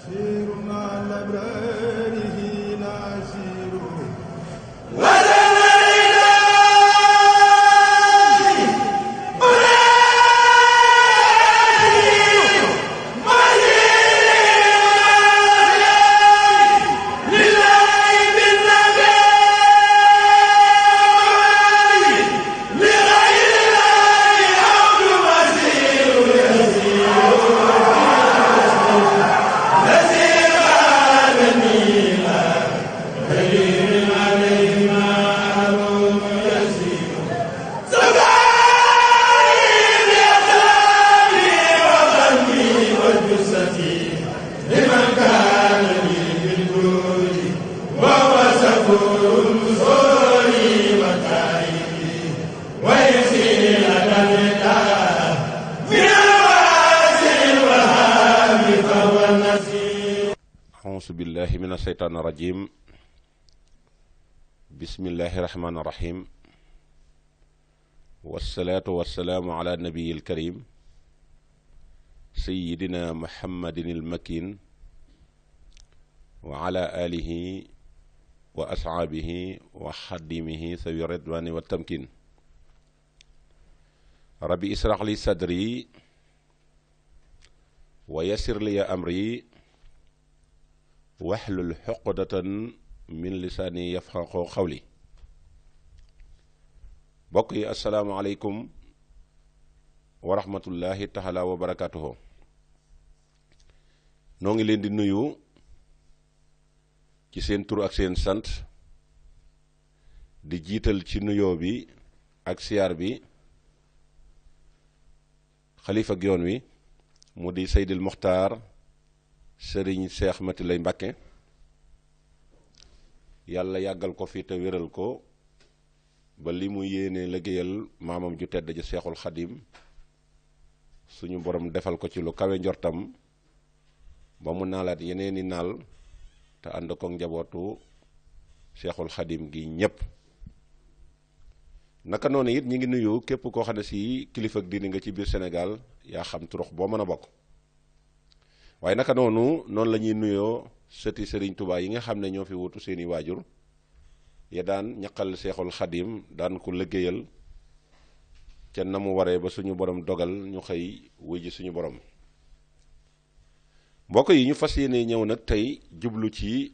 سير مع الأبرار هنا سير billahi min asheytaan irajim bismillahi rahmaani rahim wassalaatu wassalaamu ala nabiyi alkarim sayidina muhammadin almakin wa ala alihi wa ashaabihi wa xadimihi sawi ridwani wa tamkin rabbi israh li sadri wa yassir li amri waxlul xoqdatan min lisaani yafqahu xawli. mbokk yi asalaamaaleykum wa rahmatullahi taala wa barakaatuhu. noo ngi leen di nuyu ci seen tur ak seen sant, di jiital ci nuyoo bi ak siyaar bi xalifa ak yoon wi mu di Seydil Muxtaar sëriñ Seex Mati Lay Mbàkke, yàlla yàggal ko fi te wéral ko ba li mu yéene liggéeyal maamam ju tedd ja Seexul Xadim suñu borom defal ko ci lu kawe njortam ba mu naalaat yeneeni naal te ànd ko njabootu Seexul Xadim gi ñépp. naka noonu it ñi ngi nuyu képp koo xam ne si kilifa ak diini nga ci biir Sénégal, yaa xam turux boo mën a bokk. waaye naka noonu la ñuy nuyoo sëti Sëriñ Tuubaa yi nga xam ne ñoo fi wutu seeni waajur ya daan ñaqal Seexul Xadim daan ko liggéeyal ca na mu waree ba suñu borom dogal ñu xëy wuy ji suñu borom. mbokk yi ñu fas yéene ñëw nag tey jublu ci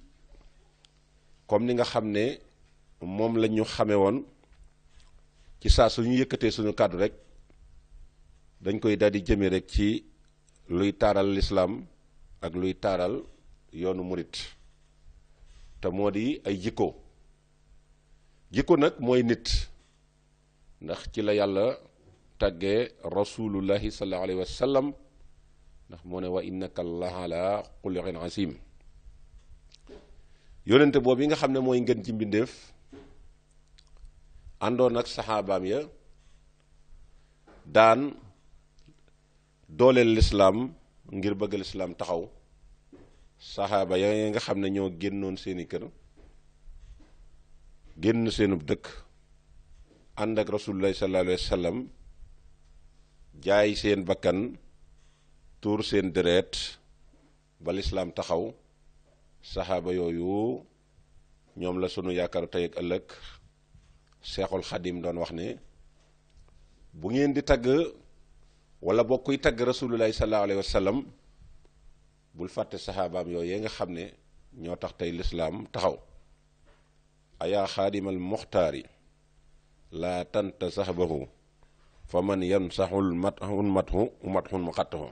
comme ni nga xam ne moom la ñu xame woon ci saa suñu yëkkatee suñu kàddu rek dañ koy daldi jëme rek ci luy taaral lislaam ak luy taaral yoonu murit te moo di ay jikko nag mooy nit, ndax ci la yàlla tàggee rasulullahi sallallahu alayhi wa sallam, ndax moo ne wa innaka la ala xuluqin azim. yónnente boobu yi nga xam ne mooy ngën ci mbindéef àndoon ak saxaabaam ya daan dooleel lislaam ngir bëgg lislaam taxaw. saxaaba ya nga xam ne ñoo génnoon seeni kër génn seenub dëkk ànd ak rasulullahi sallallahu alayhi wa sallam, jaay seen bakkan tuur seen deret ba lislaam taxaw. saxaaba yooyu ñoom la sunu yaakaaru tey ak ëllëg Seexul Xadim doon wax ne bu ngeen di tagg wala boo kuy tagg rasulullahi sallallahu alayhi wa sallam bul fàtte saxaabaam yooyu nga xam ne ñoo tax tey lislaam taxaw. ayaa xaadimal muxtaari laa tanta saxbahu fa man yan saxul matxun mu xattahu.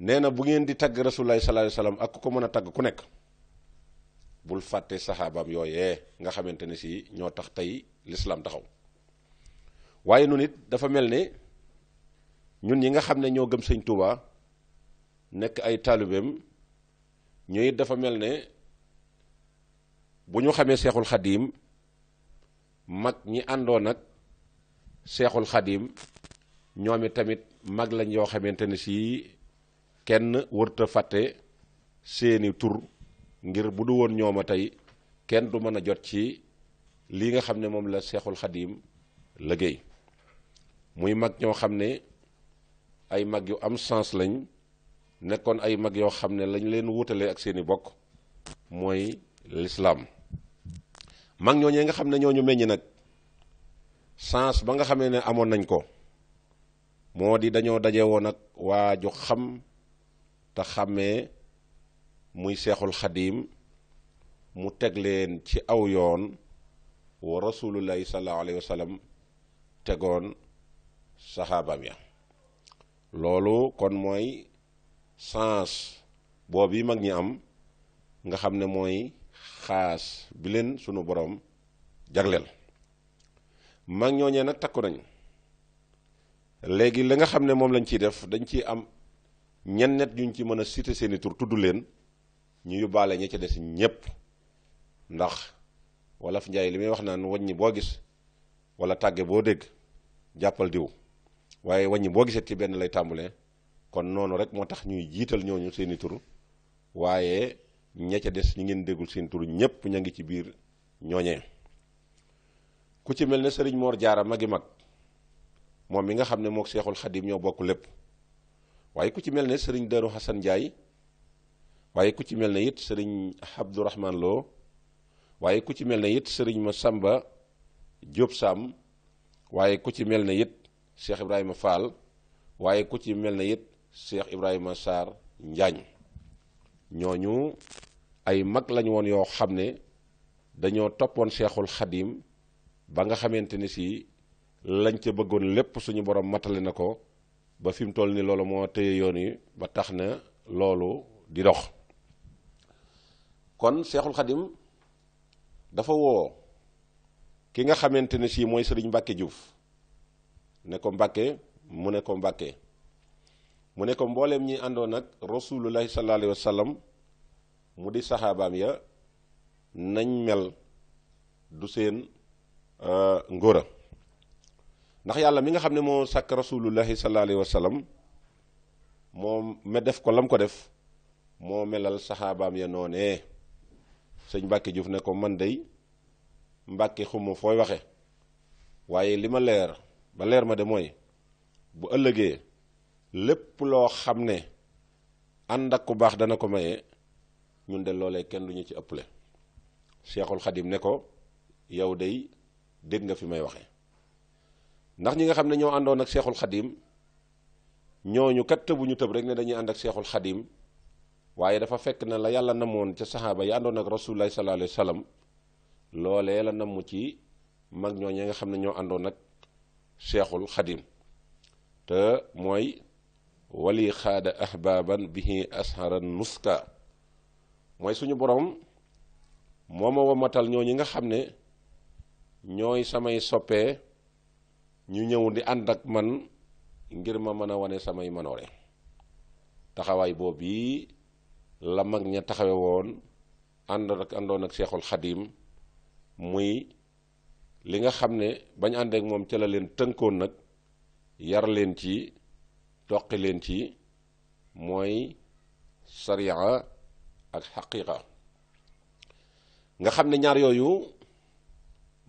nee na bu ngeen di tagg rasulullahi sallallahu alayhi wa sallam ak ku ko mën a tagg ku nekk bul fàtte saxaabaam yooyee nga xamante ne si ñoo tax tey lislaam taxaw. waaye nun it dafa mel ne ñun ñi nga xam ne ñoo gëm sëñ Tuuba nekk ay taalibeem ñu it dafa mel ne bu ñu xamee Seexul Xadim mag ñi àndoon ak Seexul Xadim ñoom it tamit mag lañ yoo xamante ne si kenn wërta fàtte seeni tur, ngir bu du woon ñooma tey kenn du mën a jot ci lii nga xam ne moom la Seexul Xadim liggéey. muy mag ñoo xam ne ay mag yu am sens lañ nekkoon ay mag yoo xam ne lañ leen wutale ak seeni bokk mooy lislaam. mag ñooñee nga xam ne ñooñu meññ nag chance ba nga xamee ne amoon nañ ko moo di dañoo daje woon ak waa ju xam te xàmmee muy seexul xadiim mu teg leen ci aw yoon wa rasulullahi sallallahu alayhi wa sallam tegoon saxaabaam ya. loolu kon mooy chance boobu yi mag ñi am nga xam ne mooy xaas bi leen sunu borom jagleel. mag ñooñee nag takku nañ léegi li nga xam ne moom lañ ciy def dañ ciy am ñennet ñuñ ci mën a citer seeni tur tudd leen ñu yóbbaale ña ca des ñépp, ndax wolof njaay li muy wax naan wàññi boo gis wala tàgge boo dégg jàppal diw, waaye wàññi boo gisee ci benn lay tàmbulee. kon noonu rek moo tax ñuy jiital ñooñu seeni tur, waaye ña ca des ñi ngeen déggul seen tur ñépp ña ngi ci biir ñooñee. ku ci mel ne sëriñ Moor Jaara magi mag moom mi nga xam ne mook Seexul Xadim ñoo bokk lépp, waaye ku ci mel ne sëriñ Daaru Xasan Njaay, waaye ku ci mel ne it sëriñ Abdourahman Lo, waaye ku ci mel ne it sëriñ Masamba Jóob Sam, waaye ku ci mel ne it Cheikh Ibrahima Fall, waaye ku ci mel ne it Cheikh Ibrahima Sarr Njaañ. ñooñu ay mag lañ woon yoo xam ne dañoo toppoon Seexul Xadim ba nga xamante ni si lañ ca bëggoon lépp suñu borom matale na ko ba fi mu toll ni loolu moo téye yoon yi ba tax na loolu di dox. kon Seexul Xadim dafa woo ki nga xamante ne si mooy sëriñ Mbàkke Juuf ne ko Mbàkke mu ne ko Mbàkke mu ne ko mbooleem ñi àndoon ak rasulullahi sallallahu alayhi wa sallam mu di saxaabaam ya nañ mel du seen ngóora, ndax yàlla mi nga xam ne moo sàkk rasulullahi sallallahu alayhi wa sallam moo me def ko lam ko def moo melal saxaabaam ya noonee. sëñ Mbàkke Juuf ne ko man dey Mbàkke xuma fooy waxe, waaye li ma leer ba leer ma de mooy bu ëllëgee lépp loo xam ne ànd ak ku baax dana ko maye ñun de loolee kenn duñu ci ëpple. Seexul Xadim ne ko yow dey dégg nga fi may waxe, ndax ñi nga xam ne ñoo àndoon ak Seexul Xadim ñooñu kat tëbuñu tëb rek ne dañuy ànd ak Seexul Xadim, waaye dafa fekk na la yàlla namoon ca saxaaba yi àndoon ak Rasulullah sallallahu alayhi wa sallam loolee la namm ci mag ñooñu nga xam ne ñoo àndoon ak Seexul Xadim te mooy wali xaada ahbaban bihi asharan nuska. mooy suñu borom moo ma womatal ñooñu nga xam ne ñooy samay soppee ñu ñëw di ànd ak man ngir ma mën a wane samay manoore. taxawaay boobu yi la mag ña taxawe woon àndoon ak Seexul Xadim, muy li nga xam ne bañ ànd ak moom ca la leen tënkoon nag yar leen ci toqi leen ci mooy sariya ak xaqiiqa. nga xam ne ñaar yooyu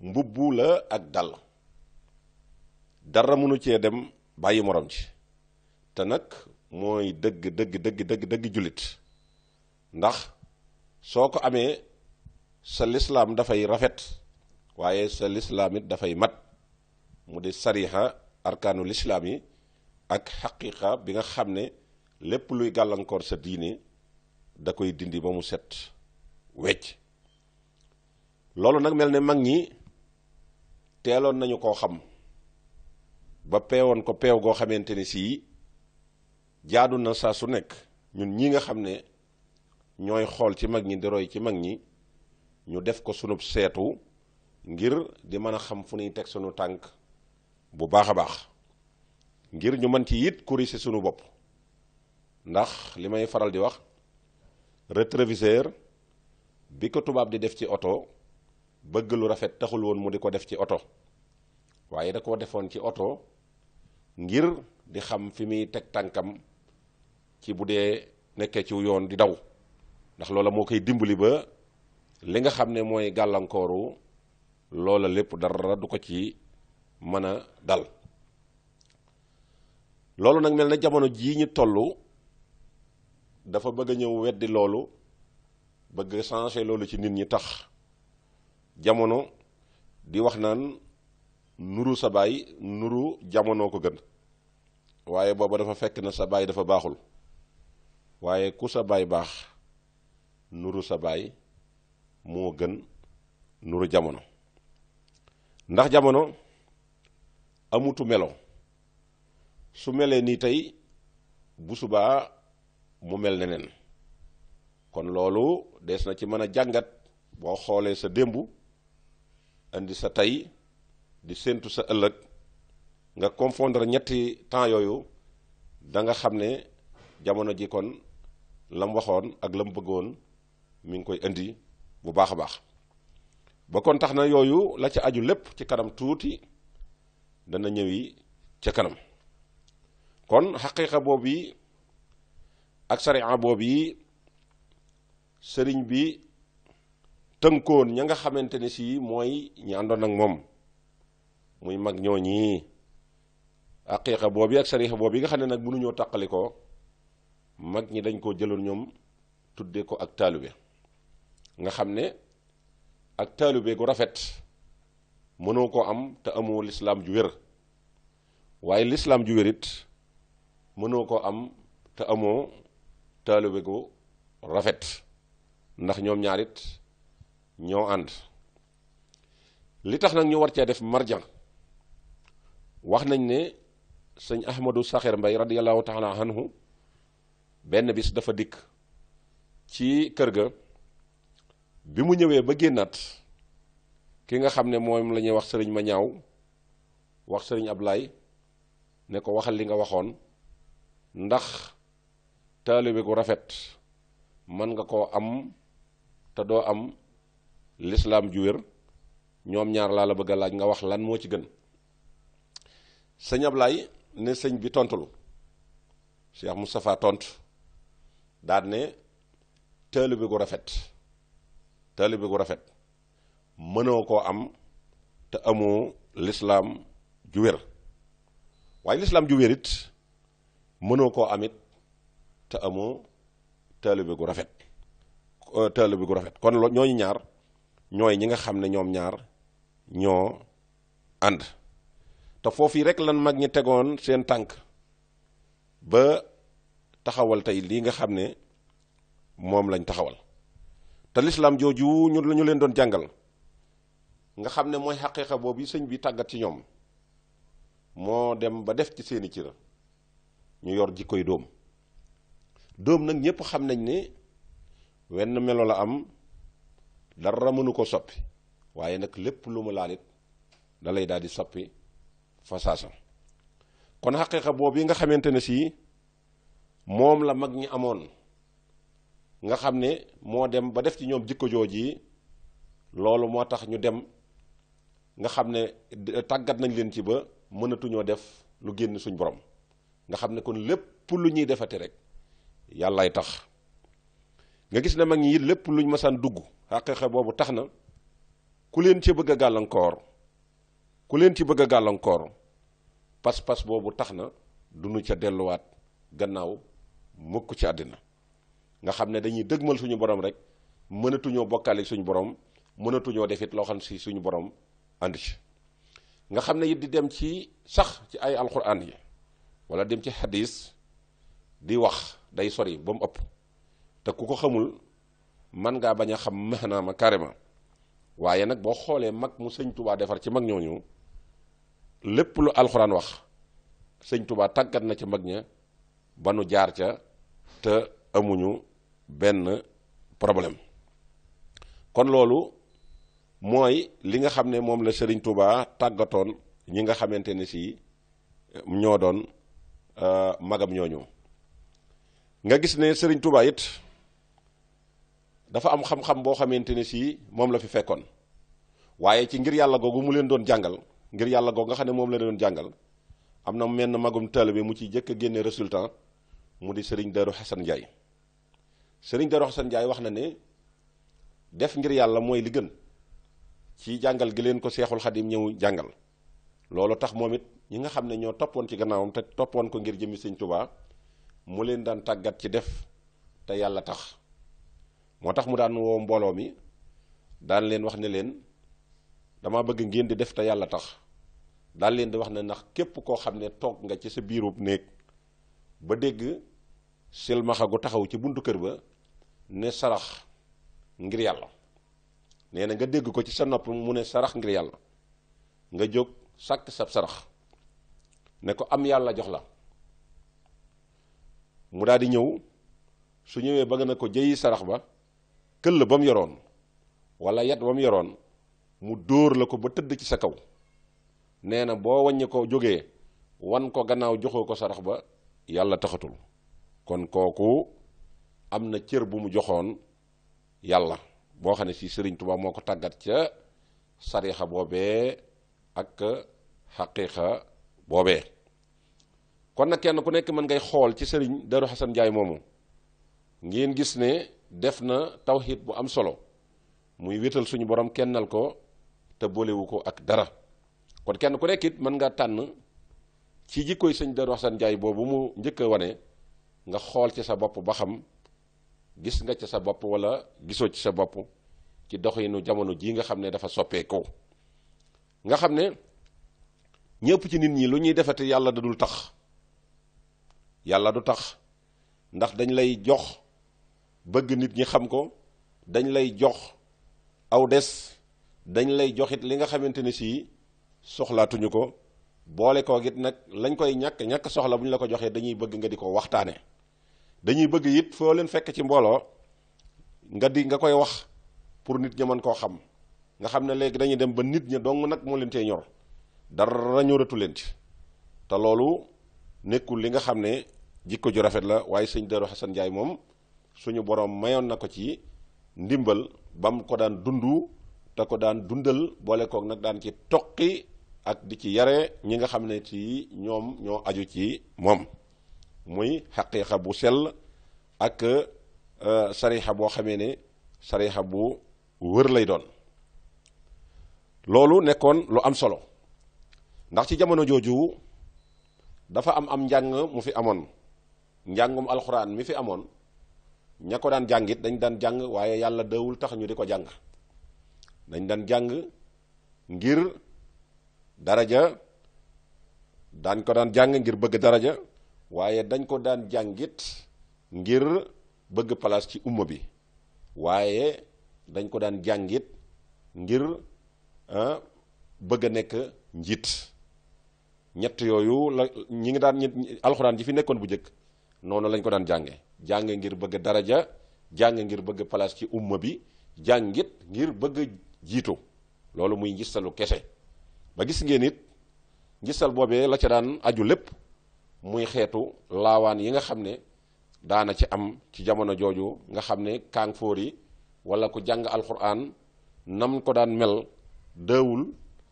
mbubbu la ak dal, dara mënu cee dem bàyyi morom ci, te nag mooy dëgg dëgg dëgg dëgg dëgg jullit. ndax soo ko amee sa lislaam dafay rafet, waaye sa lislaam it dafay mat, mu di sariha arkaanul islaam yi ak xaqiiqa bi nga xam ne lépp luy gàllankoor sa diine da koy dindi ba mu set wecc. loolu nag mel ne mag ñi teeloon nañu koo xam ba peewoon ko peew goo xamante ni sii jaadu na saa su nekk ñun ñi nga xam ne ñooy xool ci mag ñi di roy ci mag ñi ñu def ko sunub seetu ngir di mën a xam fu ñuy teg sunu tànk bu baax a baax, ngir ñu mën ci it corriger sunu bopp. ndax li may faral di wax rétroviseur bi ko tubaab di def ci oto bëgg lu rafet taxul woon mu di ko def ci oto, waaye da koo defoon ci oto ngir di xam fi muy teg tànkam ci bu dee nekkee ci yoon di daw, ndax loola moo koy dimbali ba li nga xam ne mooy gàllankooru loola lépp dara du ko ci mën a dal. loolu nag mel na jamono jii ñu toll dafa bëgg a ñëw weddi loolu bëgg changer loolu ci nit ñi tax jamono di wax naan nuru sa baay nuru jamono ko gën waaye booba dafa fekk na sa baay dafa baaxul waaye ku sa baay baax nuru sa baay moo gën nuru jamono ndax jamono amutu melo su melee nii tey bu subaa mu mel neneen kon loolu des na ci mën a jàngat boo xoolee sa démb indi sa tey di séentu sa ëllëg nga confondre ñetti temps yooyu da nga xam ne jamono ji kon lam waxoon ak lam bëggoon mi ngi koy indi bu baax a baax ba kon tax na yooyu la ca aju lépp ci kanam tuuti dana ñëwi ca kanam kon xaqiiqa boobu yi ak sariya boobu yi sëriñ bi tënkoon ña nga xamante ne si mooy ñi àndoon ak moom muy mag ñooñi xaqiiqa boobu yi ak sariya boobu yi nga xam ne nag mënuñoo tàqali ko mag ñi dañ koo jëloon ñoom tuddee ko ak taalibe nga xam ne ak taalibe gu rafet mënoo ko am te amoo lislaam ju wér waaye lislaam ju wérit mënoo ko am te amoo taalibe gu rafet ndax ñoom ñaarit ñoo ànd li tax nag ñu war cee def marjan wax nañ ne sëñ Ahmadou Saxir Mbay radiyallahu taala anhu benn bis dafa dikk ci kër ga bi mu ñëwee ba génnaat ki nga xam ne moom la ñuy wax sëriñ ma ñaaw wax sëriñ Ablaay ne ko waxal li nga waxoon ndax taalibe gu rafet mën nga koo am te doo am lislaam ju wér ñoom ñaar laa la bëgg a laaj nga wax lan moo ci gën sëñ Ablaay ne sëñ bi tontul Cheikh Moustapha tontu daal ne taalibe gu rafet mënoo koo am te amoo lislaam ju wér waaye lislaam ju wér it mënoo koo amit te amoo taalibe gu rafet kon ñooñu ñaar ñooy ñi nga xam ne ñoom ñaar ñoo ànd te foofu yi rek lan mag ñi tegoon seen tànk ba taxawal tey lii nga xam ne moom lañ taxawal te lislaam jooju ñu leen doon jàngal nga xam ne mooy xaqiiqa boobu yi sëñ bi tàggat ci ñoom moo dem ba def ci seeni cër ñu yor jikkoy dóom nag ñépp xam nañ ne wenn melo la am dara mënu ko soppi waaye nag lépp lu mu laalit da lay daal di soppi fa saasa kon xaqiiqa boobu yi nga xamante ne si moom la mag ñi amoon nga xam ne moo dem ba def ci ñoom jikko jooji loolu moo tax ñu dem nga xam ne tàggat nañ leen ci ba mënatuñoo def lu génn suñ borom nga xam ne kon lépp lu ñuy defati rek yàllaay tax nga gis ne mag ñi it lépp luñ masaan dugg xaqiiqa boobu tax na ku leen ci bëgg a gàllankoor pas-pas boobu tax na duñu ca delluwaat gannaaw mukk ci àddina nga xam ne dañuy dëgmal suñu borom rek mënatuñoo bokkaale suñu borom mënatuñoo def it loo xam si suñu borom ànd ci nga xam ne it di dem ci sax ci ay alxuraan yi wala dem ci xadis di wax day sori ba mu ëpp te ku ko xamul man ngaa bañ a xam maanaama carrément waaye nag boo xoolee mag mu sëñ Touba defar ci mag ñooñu lépp lu alxuraan wax sëñ Touba tàggat na ca mag ña ba nu jaar ca te amuñu benn problème kon loolu mooy li nga xam ne moom la Serigne Touba tàggatoon ñi nga xamante ne si ñoo doon magam ñooñu nga gis ne Serigne Touba it dafa am xam-xam boo xamante ne si moom la fi fekkoon waaye ci ngir yàlla googu mu leen doon jàngal ngir yàlla googu nga xam ne moom la doon jàngal am na menn magum taalibe mu ci jëkk a génne résultat mu di Serigne Darou Hassan Ndiaye Serigne Darou Hassan Ndiaye wax na ne def ngir yàlla mooy li gën ci jàngal gi leen ko Seexul Xadim ñëw jàngal loolu tax moom it ñi nga xam ne ñoo toppoon ci gannaawam te toppoon ko ngir jëmi Sëñ Tuubaa mu leen daan tàggat ci def te yàlla tax moo tax mu daan woo mbooloo mi daan leen wax ne leen dama bëgg ngeen di def te yàlla tax daan leen di wax ne ndax képp koo xam ne toog nga ci sa biirub néeg ba dégg silmaxa gu taxaw ci buntu kër ba ne sarax ngir yàlla nee na nga dégg ko ci sa nopp mu ne sarax ngir yàlla nga jóg sàkk sab sarax ne ko am yàlla jox la mu daal di ñëw su ñëwee ba nga ne ko jëyi sarax ba këll ba mu yoroon wala yat ba mu yoroon mu dóor la ko ba tëdd ci sa kaw nee na boo wàññi ko jógee wan ko gannaaw joxoo ko sarax ba yàlla taxatul kon kooku am na cër bu mu joxoon yàlla boo xam ne si Sëriñ Tuubaa moo ko tàggat ca sariixa boobee ak xaqiiqa boobee kon nag kenn ku nekk mën ngay xool ci sëriñ Darou Assane Ndiaye moomu ngeen gis ne def na tawxiid bu am solo muy wéetal suñu borom kennal ko te boolewu ko ak dara kon kenn ku nekk it mën nga tànn ci jikkoy sëñ Darou Assane Ndiaye boobu mu njëkk a wane nga xool ci sa bopp ba xam gis nga ci sa bopp wala gisoo ci sa bopp ci doxinu jamono jii nga xam ne dafa soppeeku nga xam ne ñëpp ci nit ñi lu ñuy defati yàlla da dul tax yàlla du tax ndax dañ lay jox bëgg nit ñi xam ko dañ lay jox aw des dañ lay joxit li nga xamante ne sii soxlaatuñu ko boole koo git nag lañ koy ñàkk soxla bu ñu la ko joxee dañuy bëgg nga di ko waxtaane dañuy bëgg it foo leen fekk ci mbooloo nga koy wax pour nit ña mën koo xam nga xam ne léegi dañuy dem ba nit ña dong nag moo leen tee ñor dara ñoratu leen ci te loolu nekkul li nga xam ne jikko ju rafet la waaye sëñ Darou Assane Ndiaye moom suñu borom mayoon na ko ci ndimbal bam ko daan dundu te ko daan dundal boole koog nag daan ci toqi ak di ci yare ñi nga xam ne ci ñoom ñoo aju ci moom muy xaqiiqa bu sell ak sariixa boo xamee ne sariixa bu wër lay doon loolu nekkoon lu am solo ndax ci jamono jooju dafa am njàng mu fi amoon njàngum alxuraan mi fi amoon ña ko daan jàngit dañ daan jàng waaye yàlla dawul tax ñu di ko jàng dañ daan jàng ngir daraja daan ko daan jàng ngir bëgg daraja waaye dañ ko daan jàngit ngir bëgg place ci umma bi waaye dañ ko daan jàngit ngir bëgg a nekk njiit ñett yooyu la ñi ngi daan alxuraan ji fi nekkoon bu njëkk noonu lañ ko daan jànge ngir bëgg daraja jàng ngir bëgg place ci umma bi jàngit ngir bëgg jiitu loolu muy ngistalu kese ba gis ngeen it ngistal boobee la ca daan aju lépp muy xeetu laawaan yi nga xam ne daana ci am ci jamono jooju nga xam ne kàngfoor yi wala ku jàng alxuraan nam ko daan mel dawul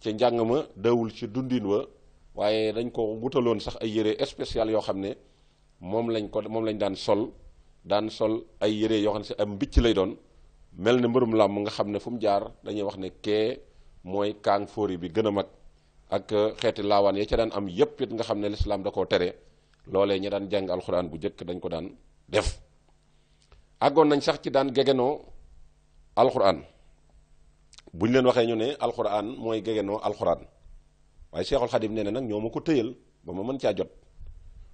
ca njàng ma dawul ci dundin wa waaye dañ ko wutaloon sax ay yére spécial yoo xam ne moom lañ daan sol ay yére yoo xam ne si am mbicc lay doon mel ne mbërum làmb nga xam ne fu mu jaar dañuy wax ne kee mooy kàngfoor yi bi gën a mag ak xeeti laawaan ya ca daan am yépp it nga xam ne lislaam da koo tere loolee ñi daan jàng alxuraan bu njëkk dañ ko daan def àggoon nañ sax ci daan gegenoo alxuraan bu ñu leen waxee ñu ne alxuraan mooy gegenoo alxuraan waaye Seexul Xadim nee na nag ñoo ma ko tëyal ba ma mën caa jot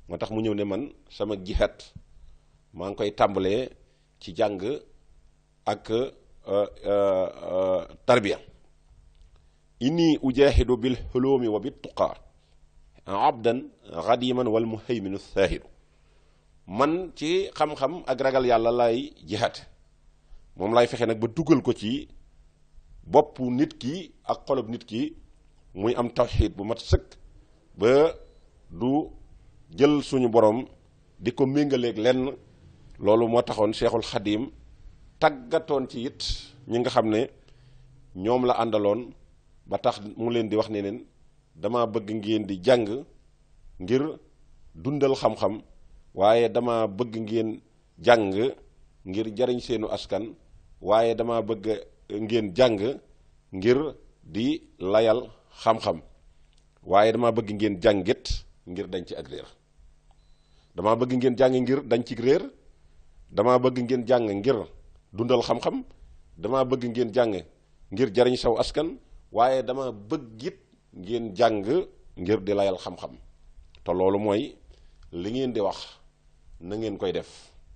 moo tax mu ñëw ne man sama jihaat maa ngi koy tàmbalee ci jàng ak tarbiya inni ujahidu bil hulumi wa bit tuqa abdan xadiman wal muhayminu saahidu man ci xam-xam ak ragal yàlla lay jihaat moom lay fexe nag ba dugal ko ci bopp nit ki ak xolob nit ki muy am tawxiid bu mat sëkk ba du jël suñu borom di ko méngaleeg lenn loolu moo taxoon Seexul Xadim tàggatoon ci it ñi nga xam ne ñoom la àndaloon ba tax mu leen di wax ne leen dama bëgg ngeen di jàng ngir dundal xam-xam waaye dama bëgg ngeen jàng ngir jariñ seenu askan waaye dama bëgg ngeen jàng ngir di layal xam-xam waaye dama bëgg ngeen jàngit ngir dañ ci ak réer dama bëgg ngeen jàng ngir dañ ci réer dama bëgg ngeen jàng ngir dundal xam-xam, dama bëgg ngeen jàng ngir jariñ saw askan, waaye dama bëgg it ngeen jàng ngir di layal xam-xam. te loolu mooy li ngeen di wax na ngeen koy def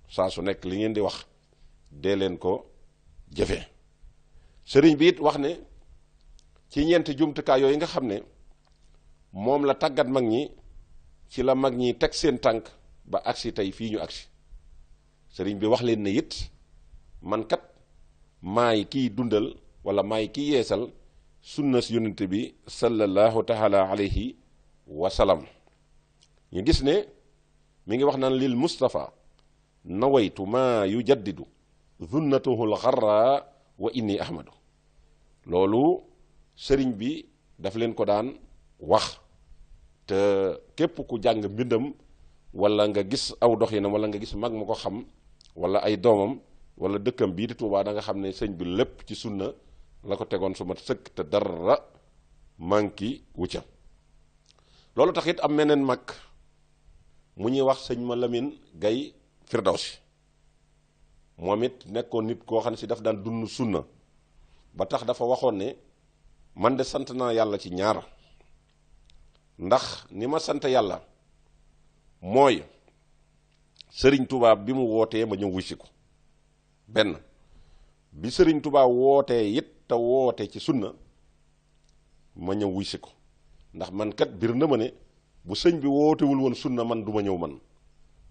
saa su nekk, li ngeen di wax dee leen ko jëfe. sëriñ bi it wax ne ci ñeenti jumtukaay yooyu nga xam ne moom la tàggat mag ñi, ci la mag ñi teg seen tànk ba agsi tey fii ñu agsi. sëriñ bi wax leen ne it man kat maay kiy dundal wala maay kiy yeesal sunna si yonent bi sallallahu taala alayhi wa sallam. ñu gis ne mi ngi wax naan lil Mustafa nawaytu maa yujaddidu zunnatuhu lxarra wa inni ahmadu. loolu sëriñ bi daf leen ko daan wax, te képp ku jàng mbindam wala nga gis aw doxinam wala nga gis mag mu ko xam wala ay doomam wala dëkkam bii di Tuubaa da nga xam ne sëñ bi lépp ci sunna la ko tegoon su mat sëkk te dara manki wucca. loolu tax it am meneen mag mu ñuy wax sëñ ma Lamin Gay Firdawsi, moom it nekkoon nit koo xam ne si daf daan dund sunna ba tax dafa waxoon ne man de sant naa yàlla ci ñaar, ndax ni ma sant yàlla mooy sëriñ Tuubaa bi mu wootee ma ñëw wusi ko. benn bi sëriñ Tuubaa wootee it te woote ci sunna ma ñëw wusi ko, ndax man kat bir na ma ne bu sëñ bi wootewul woon sunna man du ma ñëw man,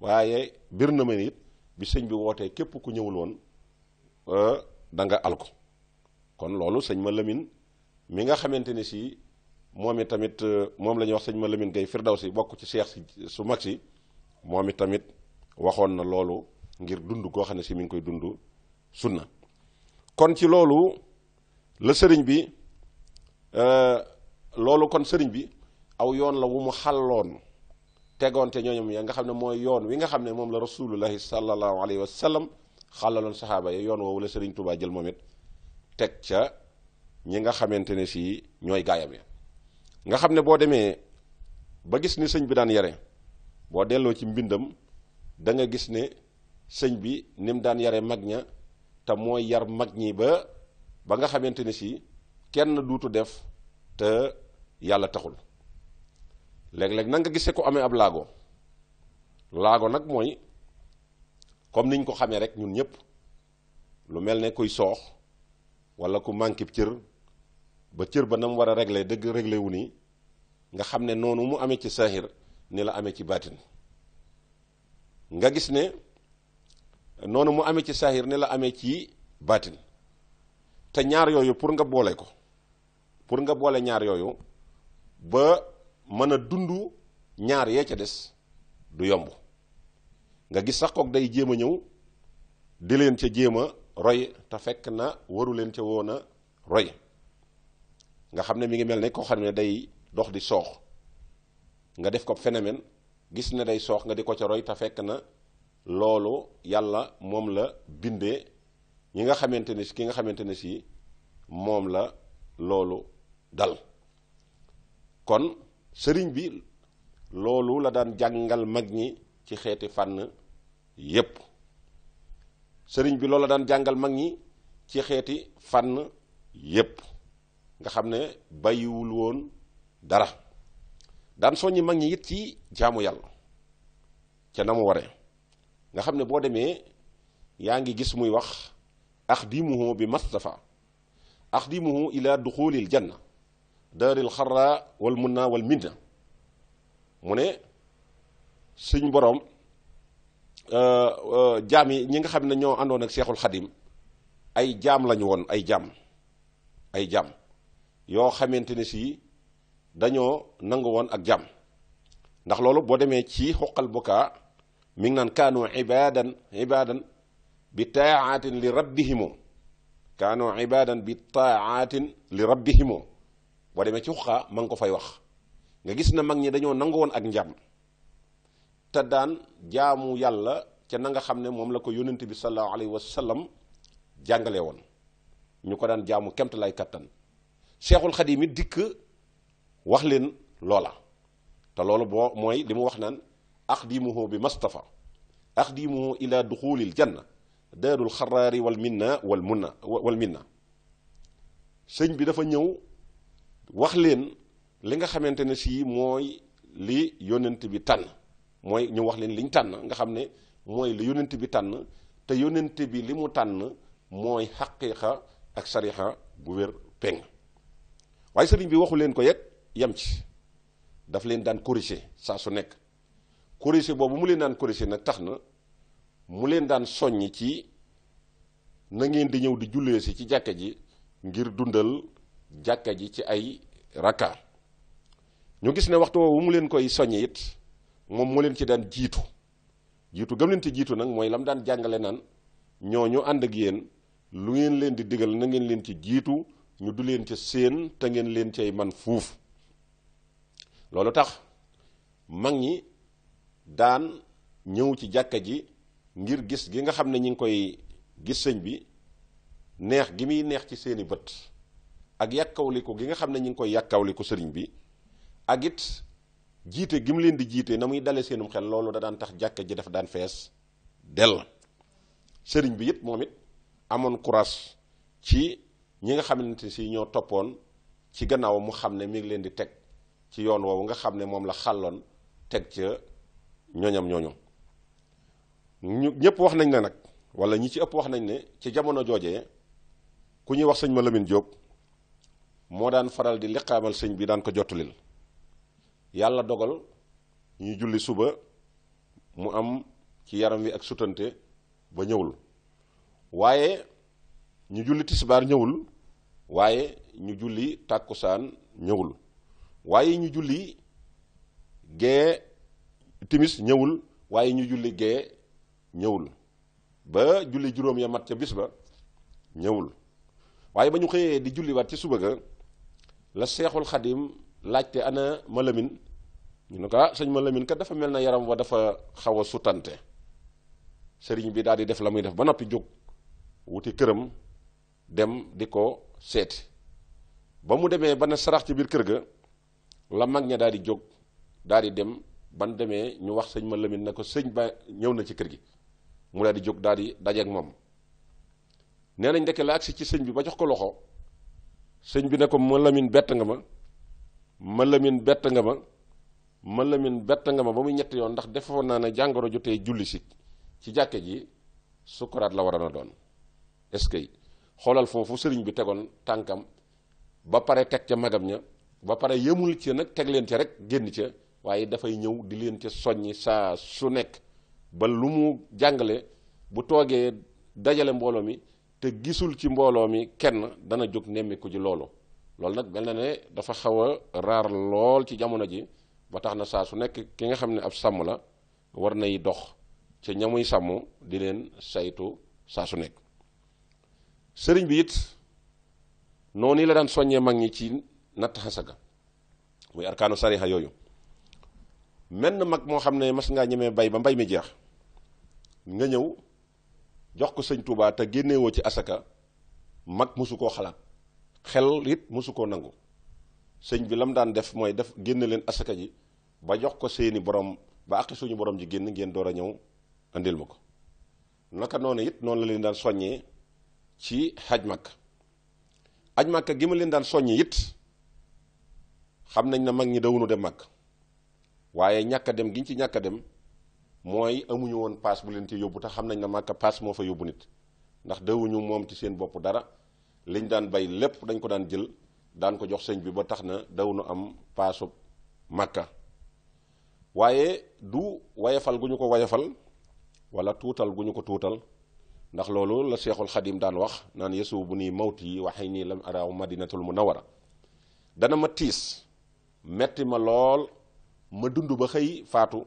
waaye bir na ma ne it bi sëñ bi wootee képp ku ñëwul woon da nga al ko. kon loolu sëñ ma Lamin mi nga xamante ne si moom it tamit moom la ñuy wax sëñ ma Lamin Gay Firdawsi bokk ci seex si su mag si, moom it tamit waxoon na loolu ngir dund koo xam ne si mi ngi koy dund sunna. kon ci loolu la sëriñ bi kon sëriñ bi aw yoon la wu mu xàlloon tegoon te ñooñam ya nga xam ne mooy yoon wi nga xam ne moom la rasulullahi sallallahu alayhi wa sallam xàllaloon saxaaba yi. yoon woowu la sëriñ Tuubaa jël moom it teg ca ñi nga xamante ne si ñooy gaayam ya nga xam ne boo demee ba gis ni sëñ bi daan yare, boo delloo ci mbindam da nga gis ne sëñ bi ni mu daan yare mag ña te mooy yar mag ñi ba nga xamante ne si kenn duutu def te yàlla taxul. léeg-léeg na nga gisee ko amee ab laago nag mooy comme niñ ko xamee rek ñun ñëpp, lu mel ne kuy soox wala ku manqué cër ba cër ba na mu war a régler dëgg régler wu ni, nga xam ne noonu mu amee ci saahir ni la amee ci baatin. nga gis ne noonu mu amee ci saahir ni la amee ci baatin, te ñaar yooyu pour nga boole ko, pour nga boole ñaar yooyu ba mën a dund ñaar yee ca des du yomb. nga gis sax kook day jéem a ñëw di leen ca jéem a roy te fekk na waru leen ca woon a roy. nga xam ne mi ngi mel ne koo xam ne day dox di soox, nga def ko phénomène gis ne day soox nga di ko ca roy te fekk na loolu yàlla moom la bindee ñi nga xamante ne si ki nga xamante ne si moom la loolu dal. kon sëriñ bi loolu la daan jàngal mag ñi ci xeeti fànn yépp. sëriñ bi loolu la daan jàngal mag ñi ci xeeti fànn yépp nga xam ne bàyyiwul woon dara. daan soññi mag ñi it ci jaamu yàlla ca na mu waree, nga xam ne boo demee yaa ngi gis muy wax axdimuhu bi Mustafa axdimuhu ila duxulil janna daaril xarra wal munna wal minna. mu ne suñ boroom jaam yi ñi nga xam ne ñoo àndoon ak Seexul Xadim ay jaam lañu woon, ay jaam yoo xamante ne si dañoo nangu woon ak jaam. ndax loolu boo demee ci xuqal bukaa mi ngi naan kaanu ibadan bi taatin li rabbihimu, kaanu ibadan bi taatin li rabbihimu. boo demee ci xuqaa ma ngi ko fay wax. nga gis na mag ñi dañoo nangu woon ak njaam te daan jaamu yàlla ca na nga xam ne moom la ko yónnent bi sallallahu alayhi wa sallam jàngale woon, ñu ko daan jaamu kemt lay kattan. Seexul Xadiim it dikk wax leen loola, te loolu boo mooy li mu wax naan axdimuhu bi Mustafa axdimu ila duxulil janna daarul xaraari wal minna sëñ bi dafa ñëw wax leen li nga xamante ne sii mooy li yonent bi tànn mooy ñu wax leen liñ tànn nga xam ne mooy li yonent bi tànn te yonent bi li mu tànn mooy xaqiiqa ak sarixa bu wér peng waaye sëriñ bi waxu leen ko yet yem ci daf leen daan corriger saa su nekk corriger boobu mu leen daan corriger nag tax na mu leen daan soññ ci na ngeen di ñëw di jullee si ci jàkka ji ngir dundal jàkka ji ci ay rakka ñu gis ne waxtu woowu mu leen koy soññe it moom mu leen ci daan jiitu gëm leen ci jiitu nag mooy la mu daan jàngale naan ñooñu ànd ak yéen lu ngeen leen di digal na ngeen leen ci jiitu ñu du leen ca séen te ngeen leen cay man fuuf loolu tax mag ñi daan ñëw ci jàkka ji ngir gis gi nga xam ne ñi ngi koy gis sëñ bi neex gi muy neex ci seeni bët ak yàkkawliku gi nga xam ne ñi ngi koy yàkkawliku sëriñ bi ak it jiite gi mu leen di jiite na muy dale seenum xel loolu da daan tax jàkka ji dafa daan fees dell sëriñ bi it moom it amoon courage ci ñi nga xamante si ñoo toppoon ci gannaaw mu xam ne mi ngi leen di teg ci yoon woowu nga xam ne moom la xàlloon teg ca ñoñam ñooñu ñëpp wax nañ ne nag wala ñi ci ëpp wax nañ ne ci jamono joojee ku ñuy wax sëñ ma Lamine Diop moo daan faral di liqaamal sëñ bi daan ko jottulil yàlla dogal ñu julli suba mu am ci yaram wi ak sutante ba ñëwul waaye ñu julli tisbaar ñëwul waaye ñu julli tàkkusaan ñëwul waaye ñu julli gee timis ñëwul waaye ñu julli gee ñëwul ba julli juróom ya mat ca bis ba ñëwul waaye ba ñu xëyee di julliwaat ci suba ga la seexul xadim laajte ana ma Lamin ñu ne ko sëñ ma Lamin kat dafa mel na yaram wa dafa xaw a sutante sëriñ bi daal di def la muy def ba noppi jóg wuti këram dem di ko seeti ba mu demee ba ne sarax ci biir kër ga la mag ña daal di jóg daal di dem ban demee ñu wax sëñ ma Lamin ne ko sëñ ba ñëw na ci kër gi mu daal di jóg daal di dajeek moom nee nañ ndeke la agsi ci sëñ bi ba jox ko loxo sëñ bi ne ko ma Lamin bett nga ma Lamin bett nga ma Lamin bett nga ma ba muy ñetti yoon ndax defoon naa ne jàngoro jotee julli si ci jàkke ji sukkuraat la war a doon est-ce que xoolal foofu sëriñ bi tegoon tànkam ba pare teg ca magam ña ba pare yëmul ci nag teg leen ca rek génn ca waaye dafay ñëw di leen ca soññi saa su nekk ba lu mu jàngale bu toogee dajale mbooloo mi te gisul ci mbooloo mi kenn dana jóg nemmiku ji loolu nag mel na ne dafa xaw a raar lool ci jamono ji ba tax na saa su nekk ki nga xam ne ab sàmm la war nay dox ca ñamuy sàmm di leen saytu saa su nekk sëriñ bi it noonu la daan soññee mag ñi ci natt xasaka muy arkaanu sariha yooyu menn mag moo xam ne mas ngaa ñemee bay ba mbay mi jeex nga ñëw jox ko sëñ Touba te génnewoo ci asaka mag mosu koo xalaat xel it mosu koo nangu sëñ bi lam daan def mooy def génne leen asaka ji ba jox ko seeni borom ba àqi suñu borom ji génn ngeen door a ñëw andil ma ko naka noonu it noonu la leen daan soññee ci xaj makka gi ma leen daan soññee it xam nañ ne mag ñi dawunu dem mag waaye ñàkk a dem giñ ci ñàkk a dem mooy amuñu woon paas bu leen ci yóbbu te xam nañ ne màkka paas moo fa yóbbu nit ndax dawuñu moom ci seen bopp dara liñ daan bay lépp dañ ko daan jël daan ko jox sëñ bi ba tax na dawunu am paasu màkka waaye du wayafal gu ñu ko wayafal wala tuutal gu ñu ko tuutal ndax loolu la seexul xadim daan wax naan yesu bu nii mawti yi waxee nii lam araaw madinatul munawara dana ma tiis metti ma lool ma dund ba xëy faatu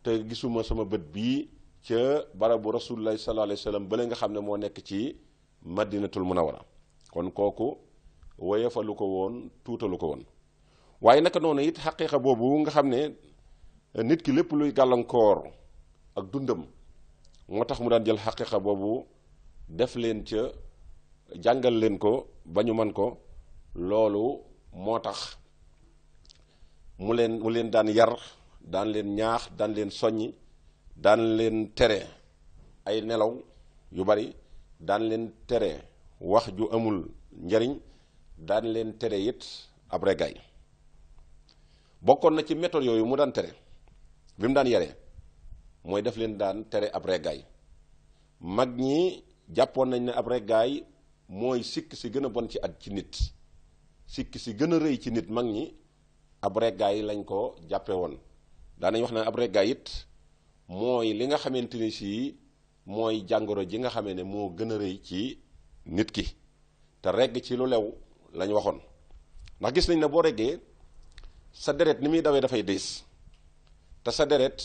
te gisuma sama bët bii ca barabu rasulullahi sallallahu alayhi wa sallam bale nga xam ne moo nekk ci madinatul munawara kon kooku woyofalu ko woon tuutalu ko woon waaye naka noonu it xaqiiqa boobu nga xam ne nit ki lépp luy gàllankoor ak dundam moo tax mu daan jël xaqiiqa boobu def leen ca jàngal leen ko ba ñu man ko loolu moo tax mu leen daan yar daan leen ñaax daan leen soññi daan leen tere ay nelaw yu bari daan leen tere wax ju amul njariñ daan leen tere it ab reggaay bokkoon na ci méthode yooyu mu daan tere bi mu daan yare mooy def leen daan tere ab reggaay mag ñi jàppoon nañ ne ab reggaay mooy sikk si gën a bon ci nit sikk si gën a rëy ci nit mag ñi ab reggaay lañ ko jàppe woon daanañ wax ne ab reggaay it mooy li nga xamante ni si mooy jàngoro ji nga xamee ne moo gën a rëy ci nit ki te regg ci lu lew lañ waxoon ndax gis nañ ne boo reggee sa deret ni muy dawee dafay diis te sa deret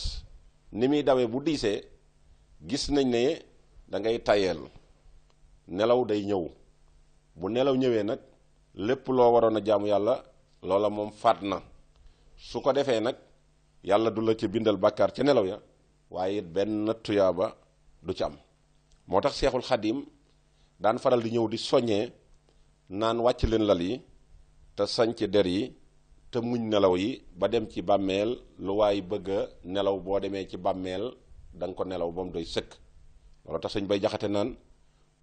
ni muy dawee bu diisee gis nañ ne da ngay tayeel nelaw day ñëw bu nelaw ñëwee nag lépp loo waroon a jaamu yàlla loola moom faat na su ko defee nag yàlla du la ci bindal bàkkaar ca nelaw ya waaye it benn tuyaaba du ci am moo tax seexul xadim daan faral di ñëw di soññee naan wàcc leen lal yi te sañ ci der yi te muñ nelaw yi ba dem ci bàmmeel lu waay bëgg a nelaw boo demee ci bàmmeel da nga ko nelaw ba mu doy sëkk loolu tax sëñ bay jaxate naan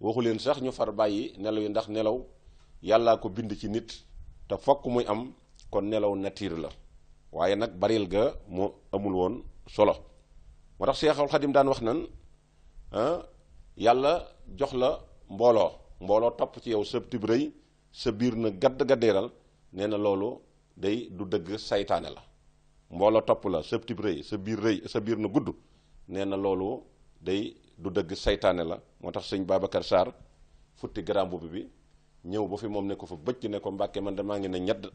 waxu leen sax ñu far bàyyi nelaw yi ndax nelaw yàllaa ko bind ci nit te fokk muy am kon nelaw nature la waaye nag baril ga mu amul woon solo moo tax Seexul Xadim daan wax nan yàlla jox la mbooloo topp ci yow sa tib rëy sa biir na gaddeeral nee na loolu day du dëgg saytaane la mbooloo topp la sa tib rëy sa biir na gudd nee na loolu day du dëgg saytaane la moo tax sëñ Babacar Sarr futti grand boubou bi ñëw ba fi moom ne ko fa bëcc ne ko Mbàkke man de maa ngi ne ñedd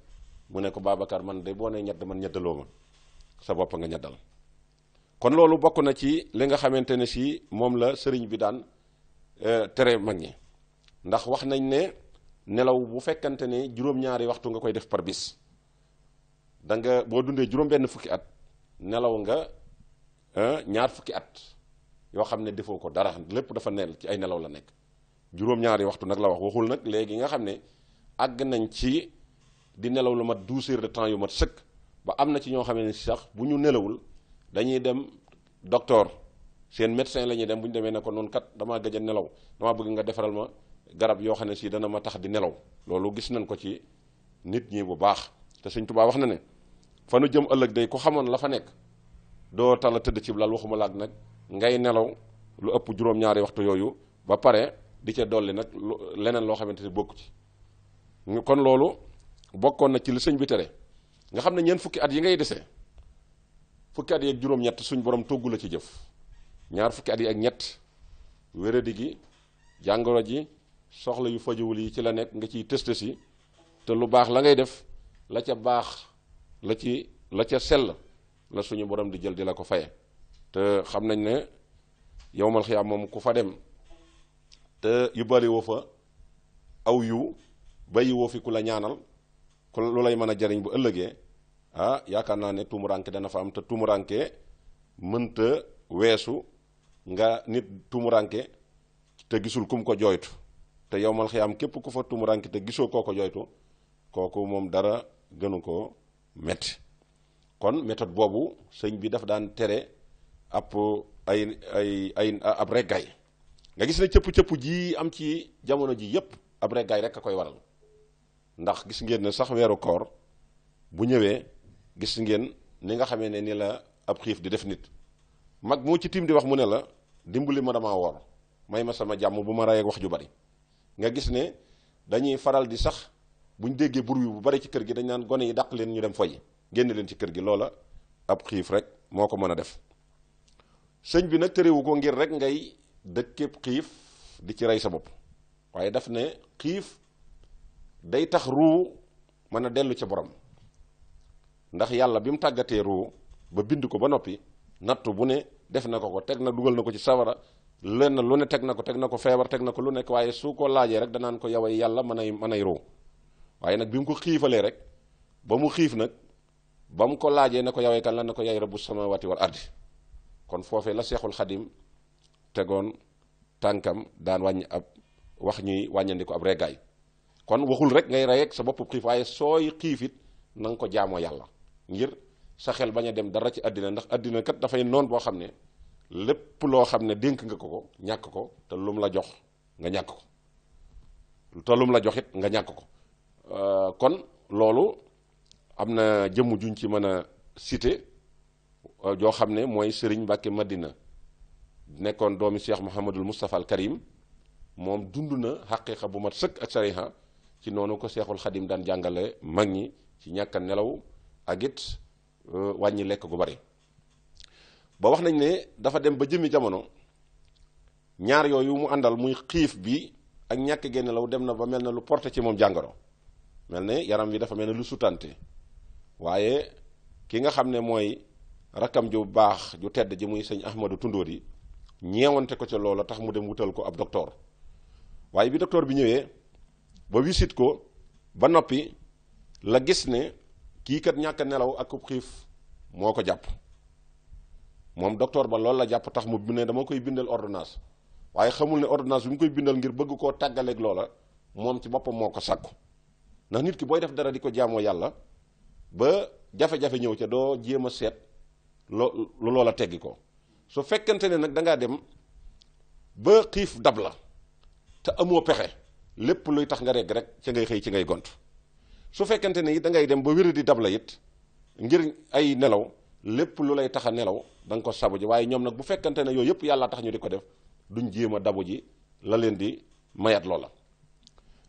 mu ne ko Babacar man de boo ne ñedd man ñeddaloo ma sa bopp nga ñeddal kon loolu bokk na ci li nga xamante ne si moom la sëriñ bi daan tere mag ñi ndax wax nañ ne nelaw bu fekkante ne juróom-ñaari waxtu nga koy def par bis da nga boo dundee juróom-benn fukki at nelaw nga ñaar fukki at yoo xam ne defoo ko dara lépp dafa neel ci ay nelaw la nekk juróom-ñaari waxtu nag la wax waxul nag léegi nga xam ne àgg nañ ci di nelaw lu mat 12 heures de temps yu mat sëkk ba am na ci ñoo xam ne sax bu ñu nelawul dañuy dem docteur seen médecin la ñuy dem bu ñu demee ne ko noonu kat damaa gëj a nelaw damaa bëgg nga defaral ma garab yoo xam ne si dana ma tax di nelaw loolu gis nañ ko ci nit ñi bu baax te Sëñ Tuubaa wax na ne fa nu jëm ëllëg day ku xamoon la fa nekk doo tala tëdd ci lal waxuma laag nag ngay nelaw lu ëpp juróom-ñaari waxtu yooyu ba pare di ca dolli nag leneen loo xamante ni bokku ci kon loolu bokkoon na ci li sëñ bi tere nga xam ne ñeent fukki at yi ngay desee fukki at yi ak juróom-ñett suñ borom toggu la ci jëf ñaar fukki at yi ak ñett wéradi gi jàngoro ji soxla yu fajuwul yi ci la nekk nga ciy tëste si te lu baax la ngay def la ca baax la ca sell la suñu borom di jël di la ko faye te xam nañ ne yowmal xiyaam moom ku fa dem te yóbbaale woo fa aw yu bàyyi woo fi ku la ñaanal ku lu lay mën a jariñ bu ëllëgee yaakaar naa ne tumuranke dana fa am te tumuranke mënta weesu nga nit tumuranke te gisul kum ko jooytu te yowmal xiyaam képp ku fa tumuranke te gisoo koo ko jooytu kooku moom dara gënu ko metti kon méthode boobu sëñ bi daf daan tere ab ab reggaay nga gis ne cëpp-cëpp ji am ci jamono ji yépp ab reggaay rek a koy waral ndax gis ngeen ne sax weeru koor bu ñëwee gis ngeen ni nga xamee ne ni la ab xiif di def nit mag moo ci tiim di wax mu ne la dimbali ma dama woor may ma sama jàmm bu ma rey ak wax ju bari nga gis ne dañuy faral di sax buñ déggee bruit bu bari ci kër gi dañ naan gone yi dàq leen ñu dem foyi génn leen ci kër gi loola ab xiif rek moo ko mën a def sëñ bi nag terewu ko ngir rek ngay dëkkéb xiif di ci rey sa bopp waaye daf ne xiif day tax ruu mën a dellu ca borom ndax yàlla bi mu tàggatee ruu ba bind ko ba noppi nattu bu ne def na ko teg na dugal na ko ci sawara lenn lu ne teg na ko feebar teg na ko lu nekk waaye su ko laajee rek danaan ko yoway yàlla mën ay ruu waaye nag bi mu ko xiifalee rek ba mu xiif nag ba mu ko laajee ne ko yoway kan la ne ko yaay rabbu samawati wal ardi kon foofee la Seexul Xadim tegoon tànkam daan wàññi ab wax ñuy wàññandi ko ab reggaay kon waxul rek ngay rey ak sa bopp xiif waaye sooy xiifit na nga ko jaamoo yàlla ngir sa xel bañ a dem dara ci àddina ndax àddina kat dafay noon boo xam ne lépp loo xam ne dénk nga ko ñàkk ko te lum la jox nga ñàkk ko te lum la jox it nga ñàkk ko kon loolu am na jëmm juñ ci mën a cité joo xam ne mooy Serigne Mbacke Madina nekkoon doomi Cheikh Mouhamadul Moustapha al Karim moom dund na xaqiiqa bu mat sëkk ak sariha ci noonu ko Seexul Xadim daan jàngale mag ñi ci ñàkk a nelaw ak it wàññi lekk gu bari ba wax nañ ne dafa dem ba jëmmi jamono ñaar yooyu mu àndal muy xiif bi ak ñàkk génn law dem na ba mel na lu porté ci moom jàngoro mel ne yaram wi dafa mel ne lu sutante waaye ki nga xam ne mooy rakkam ju baax ju tedd ji muy sëñ Ahmadou Tundóodi ñeewante ko ca loola tax mu dem wutal ko ab docteur waaye bi docteur bi ñëwee ba wisit ko ba noppi la gis ne kii kat ñàkk nelaw ak xiif moo ko jàpp moom docteur ba loolu la jàpp tax mu ne dama koy bindal ordonnance waaye xamul ne ordonnance bi mu koy bindal ngir bëgg koo tàggaleeg loola moom ci boppam moo ko sàkku ndax nit ki booy def dara di ko jaamoo yàlla ba jafe-jafe ñëw ca doo jéem a seet lu loola teggi ko su fekkente ne nag da ngaa dem ba xiif dab la te amoo pexe lépp luy tax nga regg rek ci ngay xëy ci ngay gont su fekkente ne it da ngay dem ba wér di dab la it ngir ay nelaw lépp lu lay tax a nelaw da nga ko sabu ji waaye ñoom nag bu fekkente ne yooyu yëpp yàlla tax ñu di ko def duñ jéem a dabu ji la leen di mayat loola